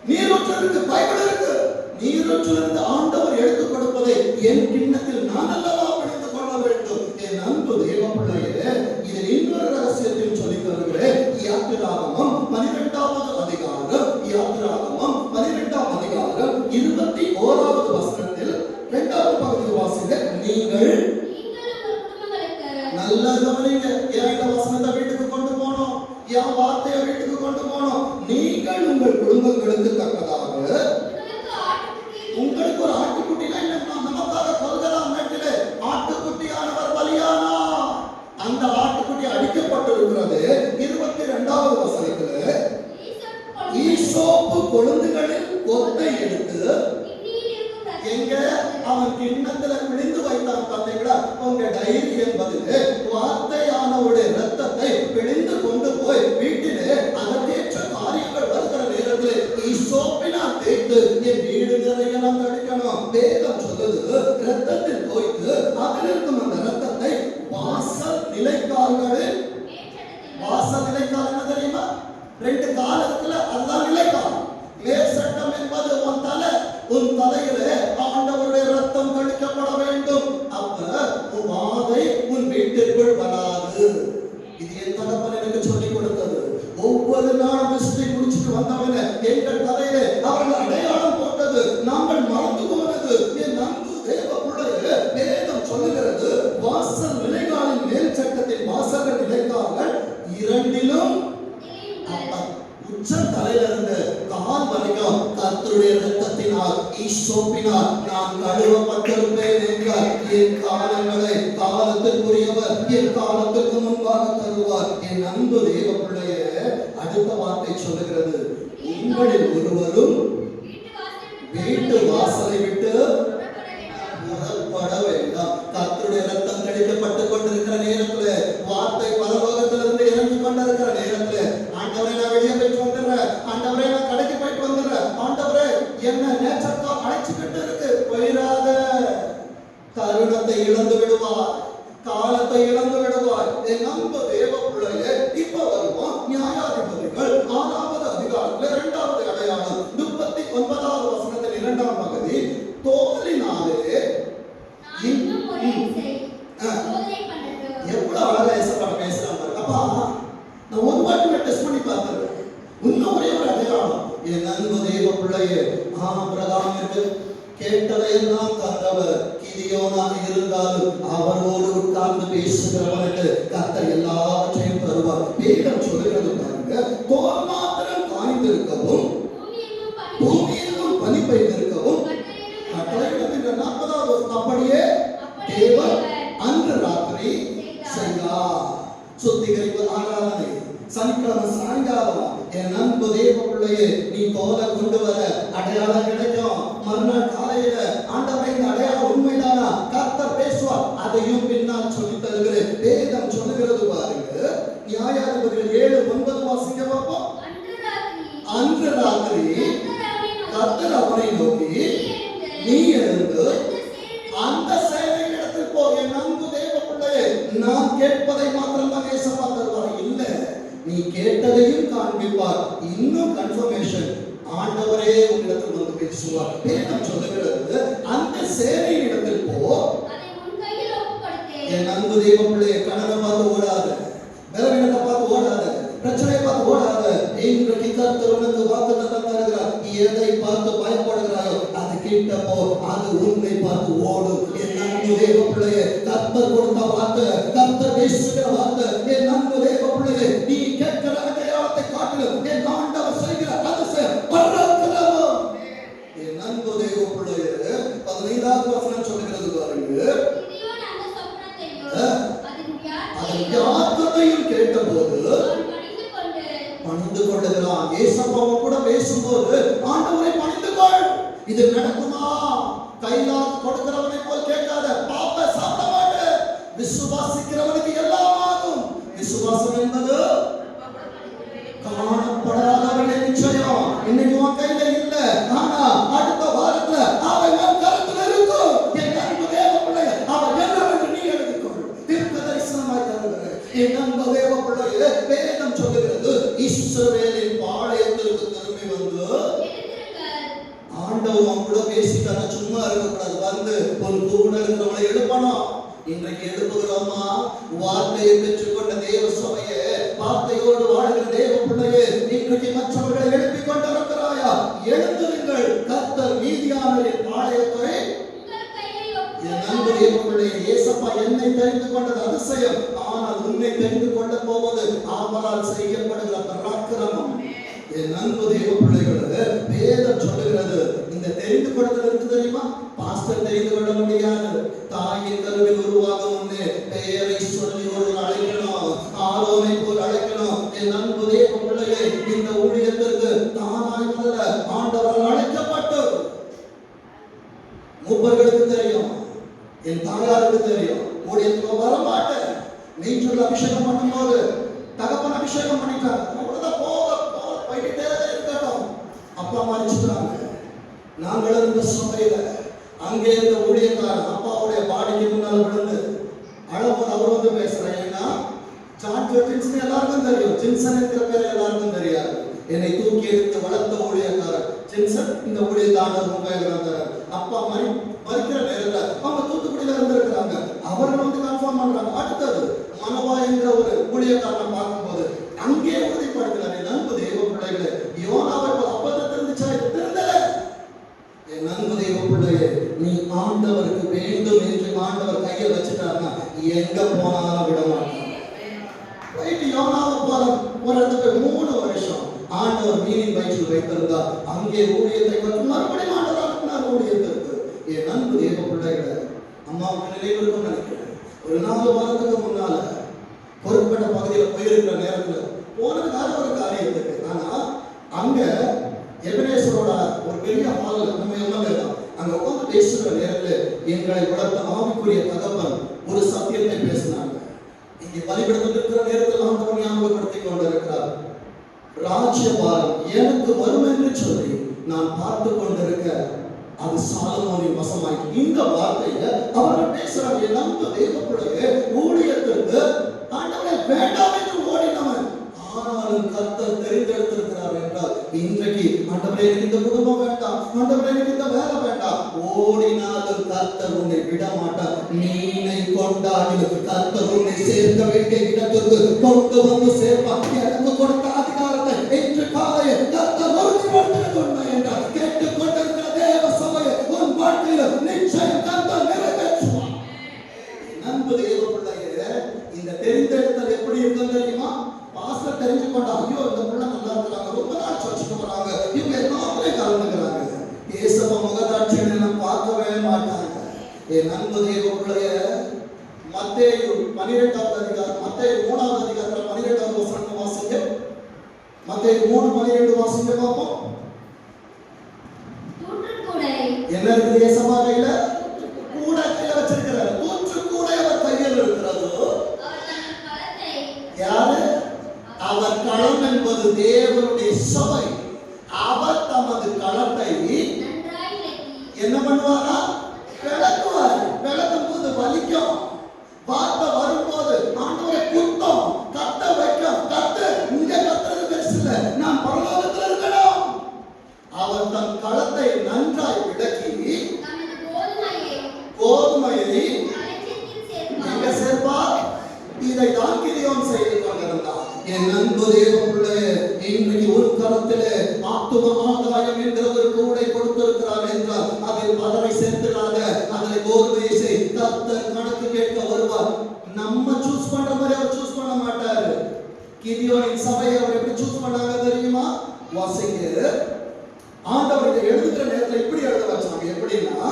S1: நீரூற்று இருக்கு, பைபிள் இருக்கு. நீரூற்றிலிருந்து ஆண்டவர் எடுத்துக் கொடுப்பதை என் கிண்ணத்தில் நான் அல்லவா பிடித்துக் கொள்ள வேண்டும். என் அன்பு தேவ பிள்ளையே, இதில் இன்னொரு ரகசியத்தையும் சொல்லி தருகிறேன். யாத்திராகமம் 12வது அதிகாரம், யாத்திராகமம் 12ஆம் அதிகாரம் 21வது வசனத்தில் 2வது பகுதி வாசிங்க. நீங்கள் நல்ல கவனிங்க. ஏன் இந்த வசனத்தை வீட்டுக்கு கொண்டு போனோம்? என் வார்த்தையை வீட்டுக்கு கொண்டு போனோம். நீங்கள் உங்கள் குடும்பங்களுக்கு தக்கதாக உங்களுக்கு ஒரு ஆட்டுக்குட்டினா நமக்காக கொல்கலாம் நாட்டிலே ஆட்டுக்குட்டியானவர் பலியானா. அந்த ஆட்டுக்குட்டி அடிக்கப்பட்டிருக்கிறது. 22வது வசனத்துல ஈசோப்பு கொழுந்துகளில் கொத்தை எடுத்து எங்க அவன் கிண்ணத்துல பிழிந்து வைத்தான். பார்த்தீங்களா? உங்க டைரி என்பது வார்த்தையானவுடைய ரத்தத்தை பிழிந்து கொண்டு போய் வீட்டிலே அதற்கேற்ற காரியங்கள் வருகிற நேரத்தில் ஈசோப்பினால் தேய்த்து என் வீடு நிறைய நாம் தடுக்கணும். வேதம் சொல்லுது, ரத்தத்தில் தோய்த்து அதில் இருக்கும் அந்த ரத்தத்தை வாசல் நிலைக்கால்களில். வாசல் நிலைக்கால் என்ன தெரியுமா? 2 காலத்துல அதுதான் நிலைக்கால். மேல் சட்டம் என்பது உன் தலை. உன் தலையிலே ஆண்டவருடைய ரத்தம் கழிக்கப்பட வேண்டும். அப்ப உன் வாதை உன் வீட்டிற்குள் வராது. இது என் தகப்பன் எனக்கு சொல்லிக் கொடுத்தது. ஒவ்வொரு நாளும் விசிட்டை முடிச்சுட்டு வந்தவன எங்கள் தலையிலே அவர்கள் அடையாளம் போட்டது நாங்கள் மறந்து போனது. என் அன்பு தேவ பிள்ளையே, வேதம் சொல்லுகிறது, வாசல் நிலைக்காலின் மேல் சட்டத்தின் வாசல் நிலைக்கால்கள் இரண்டிலும் உச்ச தலையிலிருந்து கால் வரைக்கும் கர்த்தருடைய இரத்தத்தினால் ஈசோப்பினால் நான் கழுவப்பட்டிருப்பேன் என்றார். என் காலங்களை காலத்திற்குரியவர் என் காலத்திற்கு முன்பாக தருவார். என் அன்பு தேவ பிள்ளையே, அடுத்த வார்த்தை சொல்லுகிறது, உங்களில் ஒருவரும் வீட்டு வாசலை விட்டு புறப்பட வேண்டாம். கர்த்தருடைய இரத்தம் கழிக்கப்பட்டுக் கொண்டிருக்கிற நேரத்துல, வார்த்தை பரலோகத்திலிருந்து இறங்கி கொண்டிருக்கிற நேரத்துல, ஆண்டவரே நான் வெளியே போயிட்டு வந்துடுறேன், ஆண்டவரே நான் கடைக்கு போயிட்டு வந்துடுறேன், ஆண்டவரே என்ன நேச்சர்க்கா அழைச்சுக்கிட்டு இருக்கு, போயிடாத. தருணத்தை இழந்து விடுவார், காலத்தை இழந்து விடுவார். என் அன்பு தேவ பிள்ளையே, இப்ப வருவோம் நியாயாதிபதிகள் 6வது அதிகாரத்துல 2வது அடையாளம் 39வது வசனத்தின் 2ஆம் பகுதி. தோலினாலே எவ்வளவு அழகா ஏசப்பா பேசுறாங்க. அப்பா நான் ஒரு வாட்டி டெஸ்ட் பண்ணி பார்த்தேன். பிள்ளையே, ஆபிரகாமிற்கு கேட்டதையெல்லாம் தந்தவர் கிதியோனாக இருந்தாலும் அவரோடு உட்கார்ந்து பேசுகிறவனுக்கு கர்த்தர் எல்லாவற்றையும் தருவார். வேதம் சொல்லுகிறது பாருங்க, தோல் மாத்திரம் காய்ந்திருக்கவும் பூமியிலும் பனி பெய்திருக்கவும் கட்டளையிடும் என்ற 40வது அப்படியே தேவன் அன்று ராத்திரி செய்தார். சுத்திகரிப்பு ஆராதனை சனிக்கிழமை சாயங்காலம் என் அன்பு தேவ பிள்ளையே, நீ தோலை கொண்டு வர அடையாளம் கிடைக்கும். மறுநாள் காலையில ஆண்டவரை இந்த அடையாளம் உண்மைதானா கர்த்தர் பேசுவார். அதையும் பின்னால் சொல்லி தருகிறேன். வேதம் சொல்லுகிறது பாருங்க, நியாயாதிபதிகள் 7:9 வாசிக்க பார்ப்போம். அன்று ராத்திரி கர்த்தர் அவனை நோக்கி, நீ எழுந்து அந்த சேவையின் இடத்தில் போ. என் அன்பு தேவ பிள்ளையே, நான் கேட்பதை மாத்திரம் தான் ஏசப்பா தருவார். இல்ல, நீ கேட்டதையும் காண்பிப்பார். இன்னும் கன்ஃபர்மேஷன், ஆண்டவரே உன்னிடத்தில் வந்து பேசுவார். வேதம் சொல்லுகிறது, அந்த சேவையின் இடத்தில் போ. என் அன்பு தேவ பிள்ளையை கணவனை பார்த்து ஓடாத, பலவீனத்தை பார்த்து ஓடாத, பிரச்சனையை பார்த்து ஓடாத. இன்றைக்கு கர்த்தர் உனக்கு வாக்குத்தத்தம் தருகிறார். எதை பார்த்து பயப்படுகிறாயோ அது கிட்ட போ, அது உன்னை பார்த்து ஓடும். என் அன்பு தேவ பிள்ளையே, கர்த்தர் கொடுத்த வார்த்தை, கர்த்தர் பேசுகிற வார்த்தை, என் அன்பு தேவ பிள்ளையே, நீ கேட்கிற அடையாளத்தை காட்டிலும் என் ஆண்டவர் செய்கிற அதிசயம் பரலோகம். என் அன்பு தேவ பிள்ளையே, 15வது வசனம் சொல்லுகிறது பாருங்க, அதன் யாத்திரையும் கேட்டபோது பணிந்து கொள்ளுகிறான். ஏசப்பாவை கூட பேசும்போது ஆண்டவரை பணிந்து கொள். இது நடக்குமா? கையில கொடுக்கிறவனை போல் கேட்காத, பாப்ப சாப்பிட மாட்டேன். விசுவாசிக்கிறவனுக்கு எல்லாம் ஆகும். விசுவாசம் என்பது காணப்படாதவனே நிச்சயம். இன்னைக்கு உன் கையில இல்ல, ஆனா அடுத்த வாரத்துல அவன் உன் கருத்துல இருக்கும். என் அன்பு தேவ பிள்ளையே, அவன் என்னவென்று நீ எழுதிக்கொள். தீர்க்க தரிசனமாய் தருகிறேன். என் அன்பு தேவ பிள்ளையே, வேதம் சொல்லுகிறது, இஸ்ரவேலின் பாளையத்திற்கு திரும்பி வந்து ஆண்டவன் கூட பேசிட்டாங்க. சும்மா இருக்கக்கூடாது, வந்து ஒரு கூட இருக்கிறவங்களை எழுப்பணும். இன்றைக்கு எழுப்புகிறோமா? வார்த்தையை பெற்றுக்கொண்ட தேவ சபையே, வார்த்தையோடு வாழ்கிற தேவ பிள்ளையே, இன்றைக்கு மற்றவர்களை எழுப்பிக் கொண்டிருக்கிறாயா? எழுந்துங்கள். கர்த்தர் மீதியானவரின் பாளையத்தை என் அன்பு தேவ பிள்ளையே, ஏசப்பா என்னை தெரிந்து கொண்டது அதிசயம். ஆனால் உன்னை தெரிந்து கொள்ள போவது அவரால் செய்யப்படுகிற பராக்கிரமம். என் அன்பு தேவ பிள்ளைகளே, வேதம் சொல்லுகிறது, இந்த தெரிந்து கொள்ளுதல் இருக்கு தெரியுமா? பாஸ்டர் தெரிந்து கொள்ள முடியாது. தாயின் கருவில் உருவாக முன்னே பெயரை சொல்லி ஒரு அழைக்கணும், ஆரோனை போல் அழைக்கணும். என் அன்பு தேவ பிள்ளையே, இந்த ஊழியத்திற்கு தானாய் வரல, ஆண்டவரால் அழைக்கப்பட்டு. மூப்பர்களுக்கு தெரியும், என் தாயாருக்கு தெரியும், ஊழியத்துக்கு வர மாட்டேன். நீச்சல் அபிஷேகம் பண்ணும்போது தகப்பன் அபிஷேகம் பண்ணிட்டாங்க, அவ்வளவுதான், போயிட்டே இருக்கட்டும். அப்பா மறிச்சுட்டாங்க. நாங்களும் இந்த சபையில அங்கே இருந்த ஊழியக்காரன் அப்பாவுடைய பாடிக்கு முன்னால் விழுந்து அழம்போது அவர் வந்து பேசுறேன். ஏன்னா ஜான் ஜோன்சன் எல்லாருக்கும் தெரியும், ஜின்சன் என்கிற பேர் எல்லாருக்கும் தெரியாது. என்னை தூக்கி எடுத்து வளர்த்த ஊழியக்காரர் ஜின்சன். இந்த ஊழியக்காரர் முகாயிரக்காரர் அப்பா மறிக்கிற நேரத்தில் அவங்க தூத்துக்குடியில இருந்திருக்கிறாங்க. அவர்கள் வந்து கன்ஃபார்ம் பண்றாங்க. அடுத்தது மனவா என்கிற ஒரு ஊழியக்காரனை பார்க்கும்போது அங்கே உறுதிப்படுத்துறாரு, என் அன்பு தேவ பிள்ளைகளே, யோனாவை அப்பதான் தெரிஞ்சுச்சா? தெரிந்தல. என் அன்பு தேவ பிள்ளையே, நீ ஆண்டவருக்கு வேண்டும் என்று ஆண்டவர் கையை வச்சுட்டாருன்னா எங்க போனாலும் விட மாட்டான். போயிட்டு யோனாவை போல ஒரு இடத்துக்கு 3 வருஷம் ஆண்டவர் மீனின் வயிற்றில் வைத்திருந்தார். அங்கே ஊழியத்தை பற்றி மறுபடியும் ஆண்டவர் அனுப்பினார் ஊழியத்திற்கு. என் அன்பு தேவ பிள்ளைகளை, அம்மாவுக்கு நினைவு இருக்கும்னு நினைக்கிறேன், ஒரு 4 வாரத்துக்கு முன்னால பொறுப்பட்ட பகுதியில் போயிருக்கிற நேரத்தில் போனதுக்காக ஒரு காரியத்துக்கு. ஆனா அங்க எபிரேசரோட ஒரு பெரிய ஹால், நம்ம எல்லாம் அங்க உட்கார்ந்து பேசுகிற நேரத்தில் எங்களை வளர்த்த ஆவிக்குரிய தகப்பன் ஒரு சத்தியத்தை பேசினாங்க. இங்கே பலிபீடத்தில் இருக்கிற நேரத்தில் ஆண்டவர் ஞாபகப்படுத்திக் கொண்டிருக்கிறார். ராஜ்யபாரம் எனக்கு வரும் என்று சொல்லி நான் பார்த்து கொண்டிருக்க அது சாலமோனின் வசமாயிற்று. இந்த வார்த்தையில அவர்கள் பேசுறாங்க. என் அன்பு தேவ பிள்ளையே, ஊழியத்திற்கு ஆண்டவரை வேண்டாம் என்று ஓடினவன், ஆனாலும் கர்த்தர் தெரிந்தெடுத்திருக்கிறார் என்றால் இன்றைக்கு ஆண்டவரே எனக்கு இந்த குடும்பம் வேண்டாம், ஆண்டவரே எனக்கு இந்த வேலை வேண்டாம், ஓடினாலும் கர்த்தர் உன்னை விட மாட்டார். நீனை கொண்டாடிலும் கர்த்தர் உன்னை சேர்க்க வேண்டிய இடத்திற்கு கொண்டு வந்து சேர்ப்பார். எனக்கு கொடுத்த அதிகாரத்தை இன்று காலையில் கர்த்தர் உறுதிப்படுத்தினது உண்மை என்றால் கேட்டு இந்த தெரிந்தெடுத்தல் எப்படி இருக்கும் தெரியுமா? பாஸ்டர் தெரிஞ்சு கொண்டா, ஐயோ இந்த பிள்ளை நல்லா இருக்கிறாங்க, ரொம்ப நாள் சர்ச்சுக்கு வராங்க, இவங்க எல்லாமே கலந்துக்கிறாங்க. இயேசுவ முகதாட்சியம் எல்லாம் பார்க்கவே மாட்டாங்க. என் அன்பு தேவ பிள்ளைய, மத்தேயு 12வது அதிகாரம், மத்தேயு 3வது அதிகாரத்துல 12வது வசனம் வாசிங்க. மத்தேயு 3:12 வாசிங்க பாப்போம். என்ன இருக்குது இயேசுவா கையில? கூட கையில வச்சிருக்கிறார். தூற்று கூட அவர் கையில் இருக்கிறது. யாரு? அவர் களம் என்பது தேவனுடைய சபை. அவர் தமது களத்தை என்ன பண்ணுவாரா? விளக்குவார். விளக்கும் போது வலிக்கும், வார்த்தை வரும்போது ஆண்டவரை குத்தம், கத்த வைக்கும். கத்து, இங்க கத்துறது பெருசு இல்ல, நான் பரலோகத்தில் இருக்கணும். அவர் தன் களத்தை நன்றாய் விளக்கி கோதுமையை எங்க சேர்ப்பார்? இதை தான் கிதியோன் செய்து கொண்டிருந்தார். என் அன்பு தேவ பிள்ளையே, இன்றைக்கு ஒரு களத்திலே ஆத்தும ஆதாயம் என்கிற ஒரு கூடை கொடுத்திருக்கிறார் என்றால் அதில் பதரை சேர்த்துக்காத, அதில் கோதுமையை செய். கர்த்தர் கணக்கு கேட்க வருவார். நம்ம சூஸ் பண்ற மாதிரி அவர் சூஸ் பண்ண மாட்டாரு. கிதியோனின் சபையை அவர் எப்படி சூஸ் பண்ணாங்க தெரியுமா? வாசிங்க. ஆண்டவர் எழுதுகிற நேரத்தில் இப்படி எழுத வச்சாங்க. எப்படின்னா,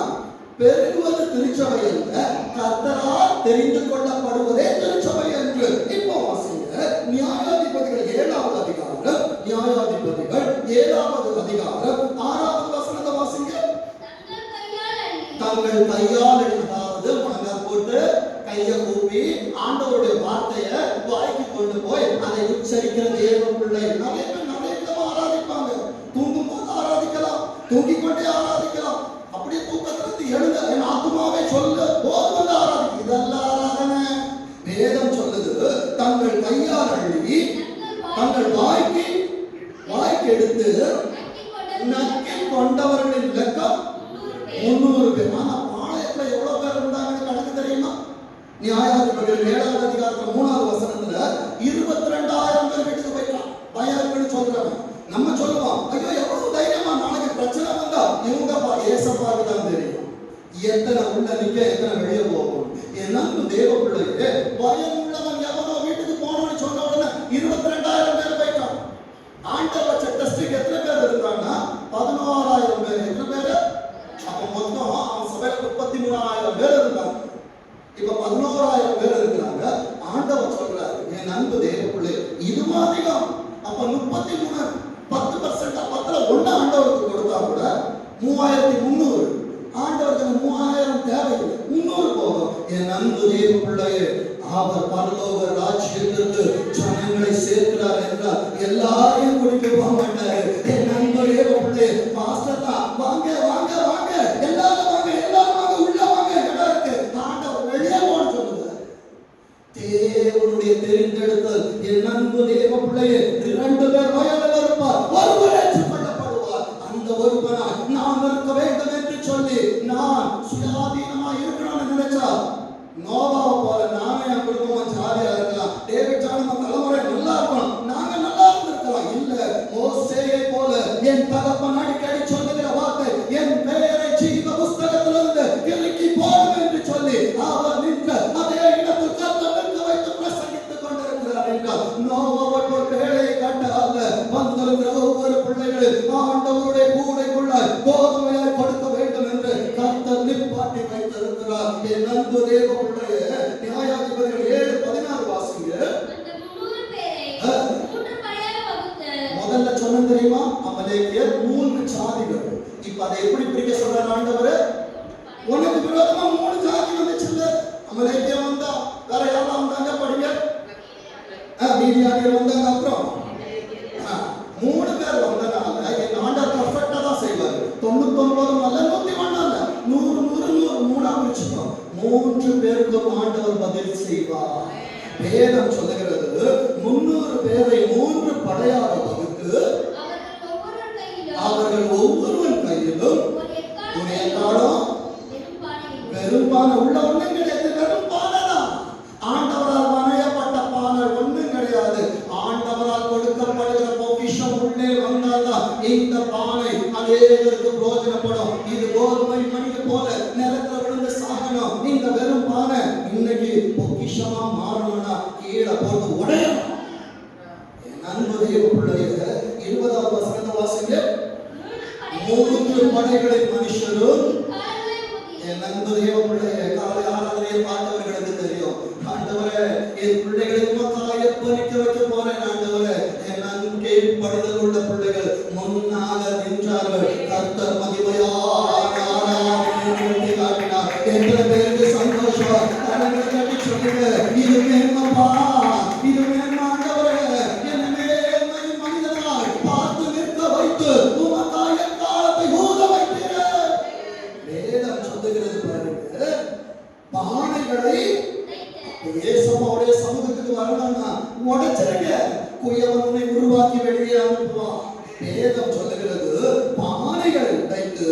S1: பெருகுவது திருச்சபை அல்ல, கர்த்தரால் தெரிந்து கொள்ளப்படுவதே திருச்சபை என்று. இப்போ வாசிங்க. நியாயாதிபதிகள் 7வது அதிகாரம், நியாயாதிபதிகள் 7வது அதிகாரம் 6வது வசனத்தை வாசிங்க. தங்கள் கையால், அதாவது முழங்கால் போட்டு கையை கூப்பி ஆண்டவருடைய வார்த்தையை வாய்க்கு கொண்டு போய் அதை உச்சரிக்கிற தேவ பிள்ளை. நிறைய பேர் நிறைய விதமா ஆராதிப்பாங்க. தூங்கும் போது ஆராதிக்கலாம், தூங்கிக் கொண்டே ஆராதிக்கலாம். அப்படியே தூக்கத்திலிருந்து எழுந்த என் ஆத்துமாவே சொல்லு போது வந்து ஆராதிக்கும். இதெல்லாம் ஆராதனை. வேதம் சொல்லுது, தங்கள் கையால் அள்ளி தங்கள் வாய்க்கு எடுத்து நக்கி கொண்டவர்களின் லக்கம் 300 பேர். ஆனா பாளையத்துல எவ்வளவு பேர் இருந்தாங்கன்னு கணக்கு தெரியுமா? நியாயாதிபதிகள் 7வது அதிகாரத்துல 3வது வசனத்துல 22,000 பேர் வீட்டுக்கு போயிட்டான். பயம் சொல்றவன் நம்ம சொல்லுவோம், ஐயோ எவ்வளவு தைரியமா, நாளைக்கு பிரச்சனை வந்தா இவங்க ஏசப்பாக்கு தான் தெரியும் எத்தனை உள்ள நிக்க எத்தனை வெளியே போகும். ஏன்னா தேவ பிள்ளைக்கு பயம் உள்ளவன் எவனோ வீட்டுக்கு போனோம்னு சொன்ன உடனே 22,000 பேர் போயிட்டான். ஆண்டவர் வச்ச டெஸ்டுக்கு எத்தனை பேர் இருந்தாங்கன்னா 16,000 பேர். எத்தனை பேரு? அப்ப மொத்தம் அவன் சபையில 33,000 பேர் இருந்தாங்க. இப்ப 11,000 பேர் இருக்கிறாங்க. ஆண்டவர் சொல்றாரு, என் அன்பு தேவ பிள்ளை இதுவும் அதிகம். அப்ப 33 10% 10ல 1 ஆண்டவருக்கு கொடுத்தா கூட 3,300. ஆண்டவருக்கு 3,000 தேவையில்லை, 300 போதும். என் அன்பு தேவ பிள்ளையே, அவர் பரலோக ராஜ்யத்திற்கு ஜனங்களை சேர்க்கிறார் என்றால் எல்லாரையும் குடிக்க போக மாட்டாரு. என் அன்பு தேவ பிள்ளை, பாஸ்டர் தான் வாங்க வாங்க வாங்க, எல்லாரும் வாங்க, எல்லாரும் வாங்க, உள்ள வாங்க, இடம் இருக்கு. ஆண்டவர் வெளியே போன்னு சொல்லுங்க. தேவனுடைய தெரிந்தெடுத்தல். என் அன்பு தேவ பிள்ளையே, 2 பேர் வயலில் இருப்பார், ஒருவர் ஏற்றுக்கொள்ளப்படுவார். அந்த ஒருவரால் நாம் இருக்க வேண்டும் என்று சொல்லி நான் சுயாதீனமா இருக்கணும்னு நினைச்சா நோவாவை போல நானே என் குடும்பம் ஜாலியா இருக்கலாம், டேவிட் நம்ம தலைமுறை நல்லா இருக்கணும், நாங்க நல்லா இருந்திருக்கலாம். இல்ல, மோசேயை போல என் தகப்பன் அடிக்கடி சொல்லுகிற வார்த்தை, என் பெயரை ஜீவ புஸ்தகத்திலிருந்து கிறுக்கி போடும் என்று சொல்லி அவர் நின்ற அதே இடத்தில் கர்த்தர் வைத்து பிரசங்கித்துக் கொண்டிருக்கிறார் என்றால் நோவாவை போல் பேழையை கட்ட அல்ல, வந்திருக்கிற ஒவ்வொரு பிள்ளைகளும் ஆண்டவருடைய கூடைக்குள்ள கோதுமையாய் கொடுக்க வேண்டும் என்று கர்த்தர் நிப்பாட்டி வைத்திருக்கிறார். என் அன்பு தேவ பிள்ளையே, நியாயாதிபதிகள் 7:16 வாசிங்க. முதல்ல சொன்ன தெரியுமா? அமலேக்கியர் 3 ஜாதிகள். இப்ப அதை எப்படி பிரிக்க சொல்றார் ஆண்டவர்? உனக்கு விரோதமா 3 ஜாதி வந்துச்சு. அமலேக்கியர் வந்தா, வேற யாரெல்லாம் வந்தாங்க படிங்க. மீதியானியர் வந்தாங்க. அப்புறம் 3 பேர் வந்தனால என் ஆண்டவர் பர்ஃபெக்ட்டா தான் செய்வார். 99 அல்ல, 101 அல்ல, 100 3 வச்சுக்கோ. 3 பேருக்கும் ஆண்டவர் பதில் செய்வார். வேதம் சொல்லுகிறது, 300 பேரை 3 படையாக வகுத்து அவர்கள் ஒவ்வொருவன் கையிலும் ஒரு எக்காலம், பெரும்பான உள்ள ஒண்ணும் கிடையாது, வெறும் பானை தான். ஆண்டவரால் வணையப்பட்ட பானை ஒண்ணும் கிடையாது. ஆண்டவரால் கொடுக்கப்படுகிற பொக்கிஷம் உள்ளே வந்தால்தான் இந்த பானை அநேகருக்கு பிரயோஜனப்படும். இது கோதுமை மணிக்கு போல நிலத்துல விழுந்து சாகணும். இந்த வெறும் பானை இன்னைக்கு பொக்கிஷமா மாறணும்னா அது உடையும். அன்பு தேவ பிள்ளையே 20வது வசனத்தை வாசிங்க. 3 படைகளின் மனுஷரும் என் அன்பு தேவ பிள்ளையே காலை ஆராதனையை பார்த்தவர்களுக்கு தெரியும். ஆண்டவரே என் பிள்ளைகளை உமக்காக எப்பணிக்க வைக்க போறேன். ஆண்டவரே என் அன்பே படுதல் உள்ள பிள்ளைகள் முன்னாக நின்றார்கள். கர்த்தர் மகிமையான ஆராதனை காட்டினார். எத்தனை பேருக்கு சந்தோஷம். கரங்களை தட்டி சொல்லுங்க, இது மேன்மைப்பா, இது மேன்மை. ஆண்டவரே என்னை மேன்மை மனிதனாய் பார்த்து நிற்க வைத்து உமக்காக காலத்தை ஊத வைத்தீர். வேதம் சொல்லுகிறது பாருங்க, பானைகளை இயேசுவோடைய சமூகத்துக்கு வரணும்னா உடைச்சிருங்க. குயவன் உன்னை உருவாக்கி வெளியே அனுப்புவான். வேதம் சொல்லுகிறது, பானைகளை உடைத்து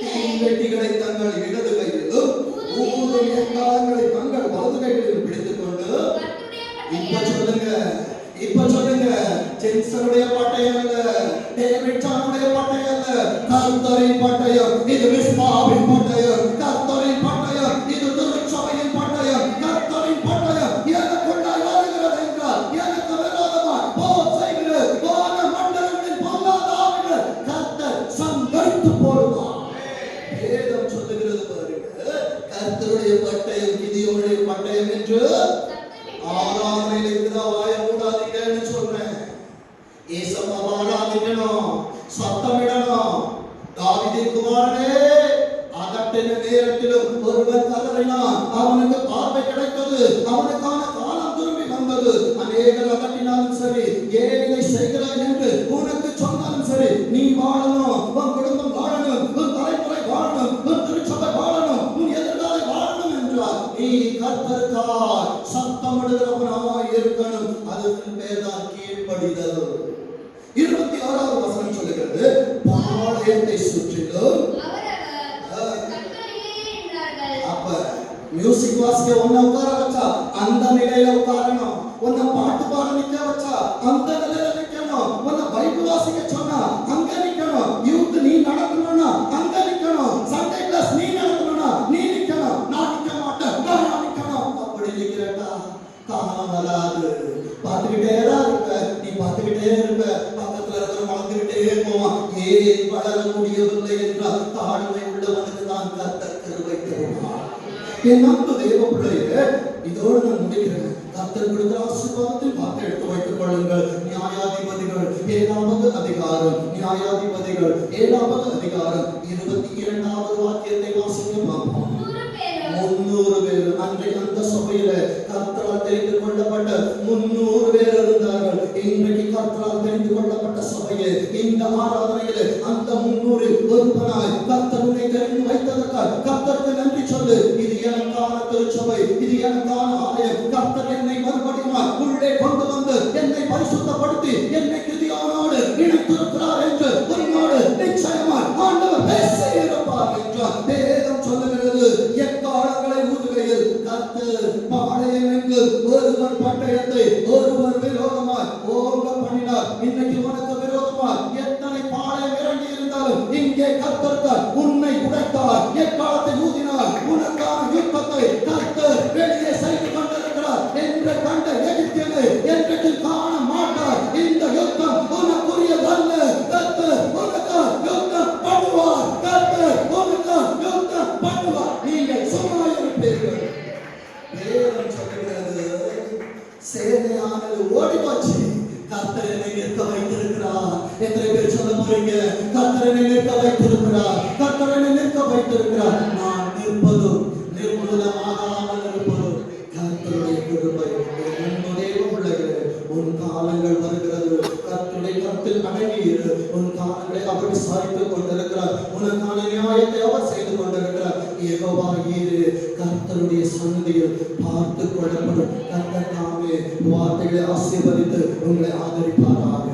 S1: தீவெட்டிகளை தங்கள் இடது கையிலும் ஊதும் எக்காலங்களை தங்கள் வலது கைகளிலும் பிடித்துக் கொண்டு இப்ப சொல்லுங்க ஜென்சனுடைய பட்டயம் அல்ல, டேவிட்சானுடைய பட்டயம் அல்ல, கர்த்தரின் பட்டயம். இது விஸ்வாவின் பட்டயம், கர்த்தரின் பட்டயம். இது திருச்சபையின் பட்டயம், கர்த்தரின் பட்டயம். எனக்குள்ளாய் வருகிறது என்றால் எனக்கு விரோதமாய் போர் செய்கிற வான மண்டலங்களின் பொல்லாத ஆவிகள் கர்த்தர் சங்கரித்து போடுவார். வேதம் சொல்லுகிறது பாருங்க, கர்த்தருடைய பட்டயம் கிதியோனுடைய பட்டயம் என்று. ஆராதனையில் இருக்கிற வாய மூடாதீங்கன்னு சொல்றேன். ஏசப்பா ஆராதிக்கணும், சத்தமிடணும். தாவீதின் குமாரனே அதட்டின நேரத்திலும் ஒருவன் கதறினான், அவனுக்கு பார்வை கிடைத்தது, அவனுக்கான காலம் திரும்பி வந்தது. அநேகர் அதட்டினாலும் சரி, ஏன் இதை செய்கிறாய் என்று உனக்கு சொன்னாலும் சரி, நீ வாழணும், உன் குடும்பம் வாழணும், உன் தலைமுறை வாழணும், உன் திருச்சபை வாழணும், உன் எதிர்காலம் வாழணும் என்றால் நீ கர்த்தருக்காய் சத்தமிடுகிறவனாய் இருக்கணும். அதுக்கு பேர்தான் கீழ்ப்படிதல். 26வது வசனம் சொல்லுகிறது, பாளையத்தை சுற்றிலும். அப்ப மியூசிக் வாசிக்க உன்னை உட்கார வச்சா அந்த நிலையில உட்காரணும். உன்னை பாட்டு பாட நிக்க வச்சா அந்த நிலையில நிக்கணும். உன்னை பைபிள் வாசிக்க சொன்னா அங்க நிக்கணும். யூத் நீ நடக்கணும்னா அங்க நிக்கணும். சண்டே கிளாஸ் நீ நடக்கணும்னா நீ நிக்கணும். நான் நிக்க மாட்டேன், நான் நிக்கணும். அப்படி நிக்கிறேன்டா காலம் வராது. பார்த்துக்கிட்டே இருப்ப, நீ பார்த்துக்கிட்டே இருப்ப, பக்கத்துல இருக்கிற வளர்ந்துகிட்டே போவான். ஏன் வளர முடியவில்லை என்றால் தாழ்மை உள்ளவனுக்கு தான் கர்த்தர் கிருபை தருவார். என் அன்பு தேவ பிள்ளையே, இதோடு நான் முடிக்கிறேன். கர்த்தர் கொடுக்கிற ஆசீர்வாதத்தில் பார்த்து எடுத்து வைத்துக் கொள்ளுங்கள். நியாயாதிபதிகள் 7வது அதிகாரம், நியாயாதிபதிகள் 7வது அதிகாரம் 22வது வாக்கியத்தை வாசிக்க பார்ப்போம். 300 பேர் அன்றைக்கு அந்த சபையில கர்த்தரால் தெரிந்து கொள்ளப்பட்ட 300 பேர் இருந்தார்கள். இன்றைக்கு கர்த்தரால் தெரிந்து கொள்ளப்பட்ட சபையே இந்த ஆராதனையில அந்த 300 ஒருவனாய் கர்த்தர் உன்னை தெரிந்து வைத்ததற்காக கர்த்தருக்கு நன்றி சொல்லு. இது எனக்கான திருச்சபை, இது எனக்கான ஆலயம். கர்த்தர் என்னை மறுபடியும் உள்ளே கொண்டு வந்து என்னை பரிசுத்தப்படுத்தி என்னை கிதியோனோடு இணைத்திருக்கிறார் என்று உன்னோடு நிச்சயமாய் ஆண்டவர் பேசியிருப்பார் என்றார். வேதம் சொல்லுகிறது, எக்காலங்களை ஊதுகையில் கர்த்தர் பாளையமெங்கும் ஒருவர் பட்டயத்தை ஒருவர் விரோதமாய் ஓங்க பண்ணினார். இன்னைக்கு உனக்கு விரோதமாய் எத்தனை பாளையம் இறங்கி இருந்தாலும் இங்கே கர்த்தர் உன்னை உடைத்தார். எக்காலத்தை ஊதினார். உனக்கான யுத்தத்தை கர்த்தர் வெளியே செய்து கொண்டிருக்கிறார் என்று கண்ட எகிப்தியனை என்றைக்கு காண மாட்டார். இந்த யுத்தம் உனக்குரியதல்ல. கர்த்தர் உனக்கு யுத்தம் பண்ணுவார். கர்த்தர் உனக்கு யுத்தம் பண்ணுவார். நீங்கள் சும்மா இருப்பீர்கள். வேதம் சொல்லுகிறது, சேனையானது ஓடி போச்சு, கர்த்தர் என்னை நிற்க வைத்திருக்கிறார். எத்தனை பேர் சொல்ல போறீங்க, கர்த்தர் என்னை நிற்க வைத்திருக்கிறார், கர்த்தர் என்னை நிற்க வைத்திருக்கிறார். நான் நிற்பதும் நிர்மூலமாகாமல் இருப்பதும் கர்த்தருடைய கிருபை. என்னுடைய பிள்ளைகளே, உன் காலங்கள் வருகிறது. கர்த்தருடைய கருத்தில் அடங்கியிரு. உன் காலங்களை அவர் விசாரித்துக் கொண்டிருக்கிறார். உனக்கான நியாயத்தை அவர் செய்து கொண்டிருக்கிறார். யெகோவா ஈரே, கர்த்தருடைய சந்நிதியில் பார்த்துக் கொள்ளப்படும். கர்த்தர் தாமே வார்த்தைகளை ஆசீர்வதித்து உங்களை ஆதரிப்பாராக.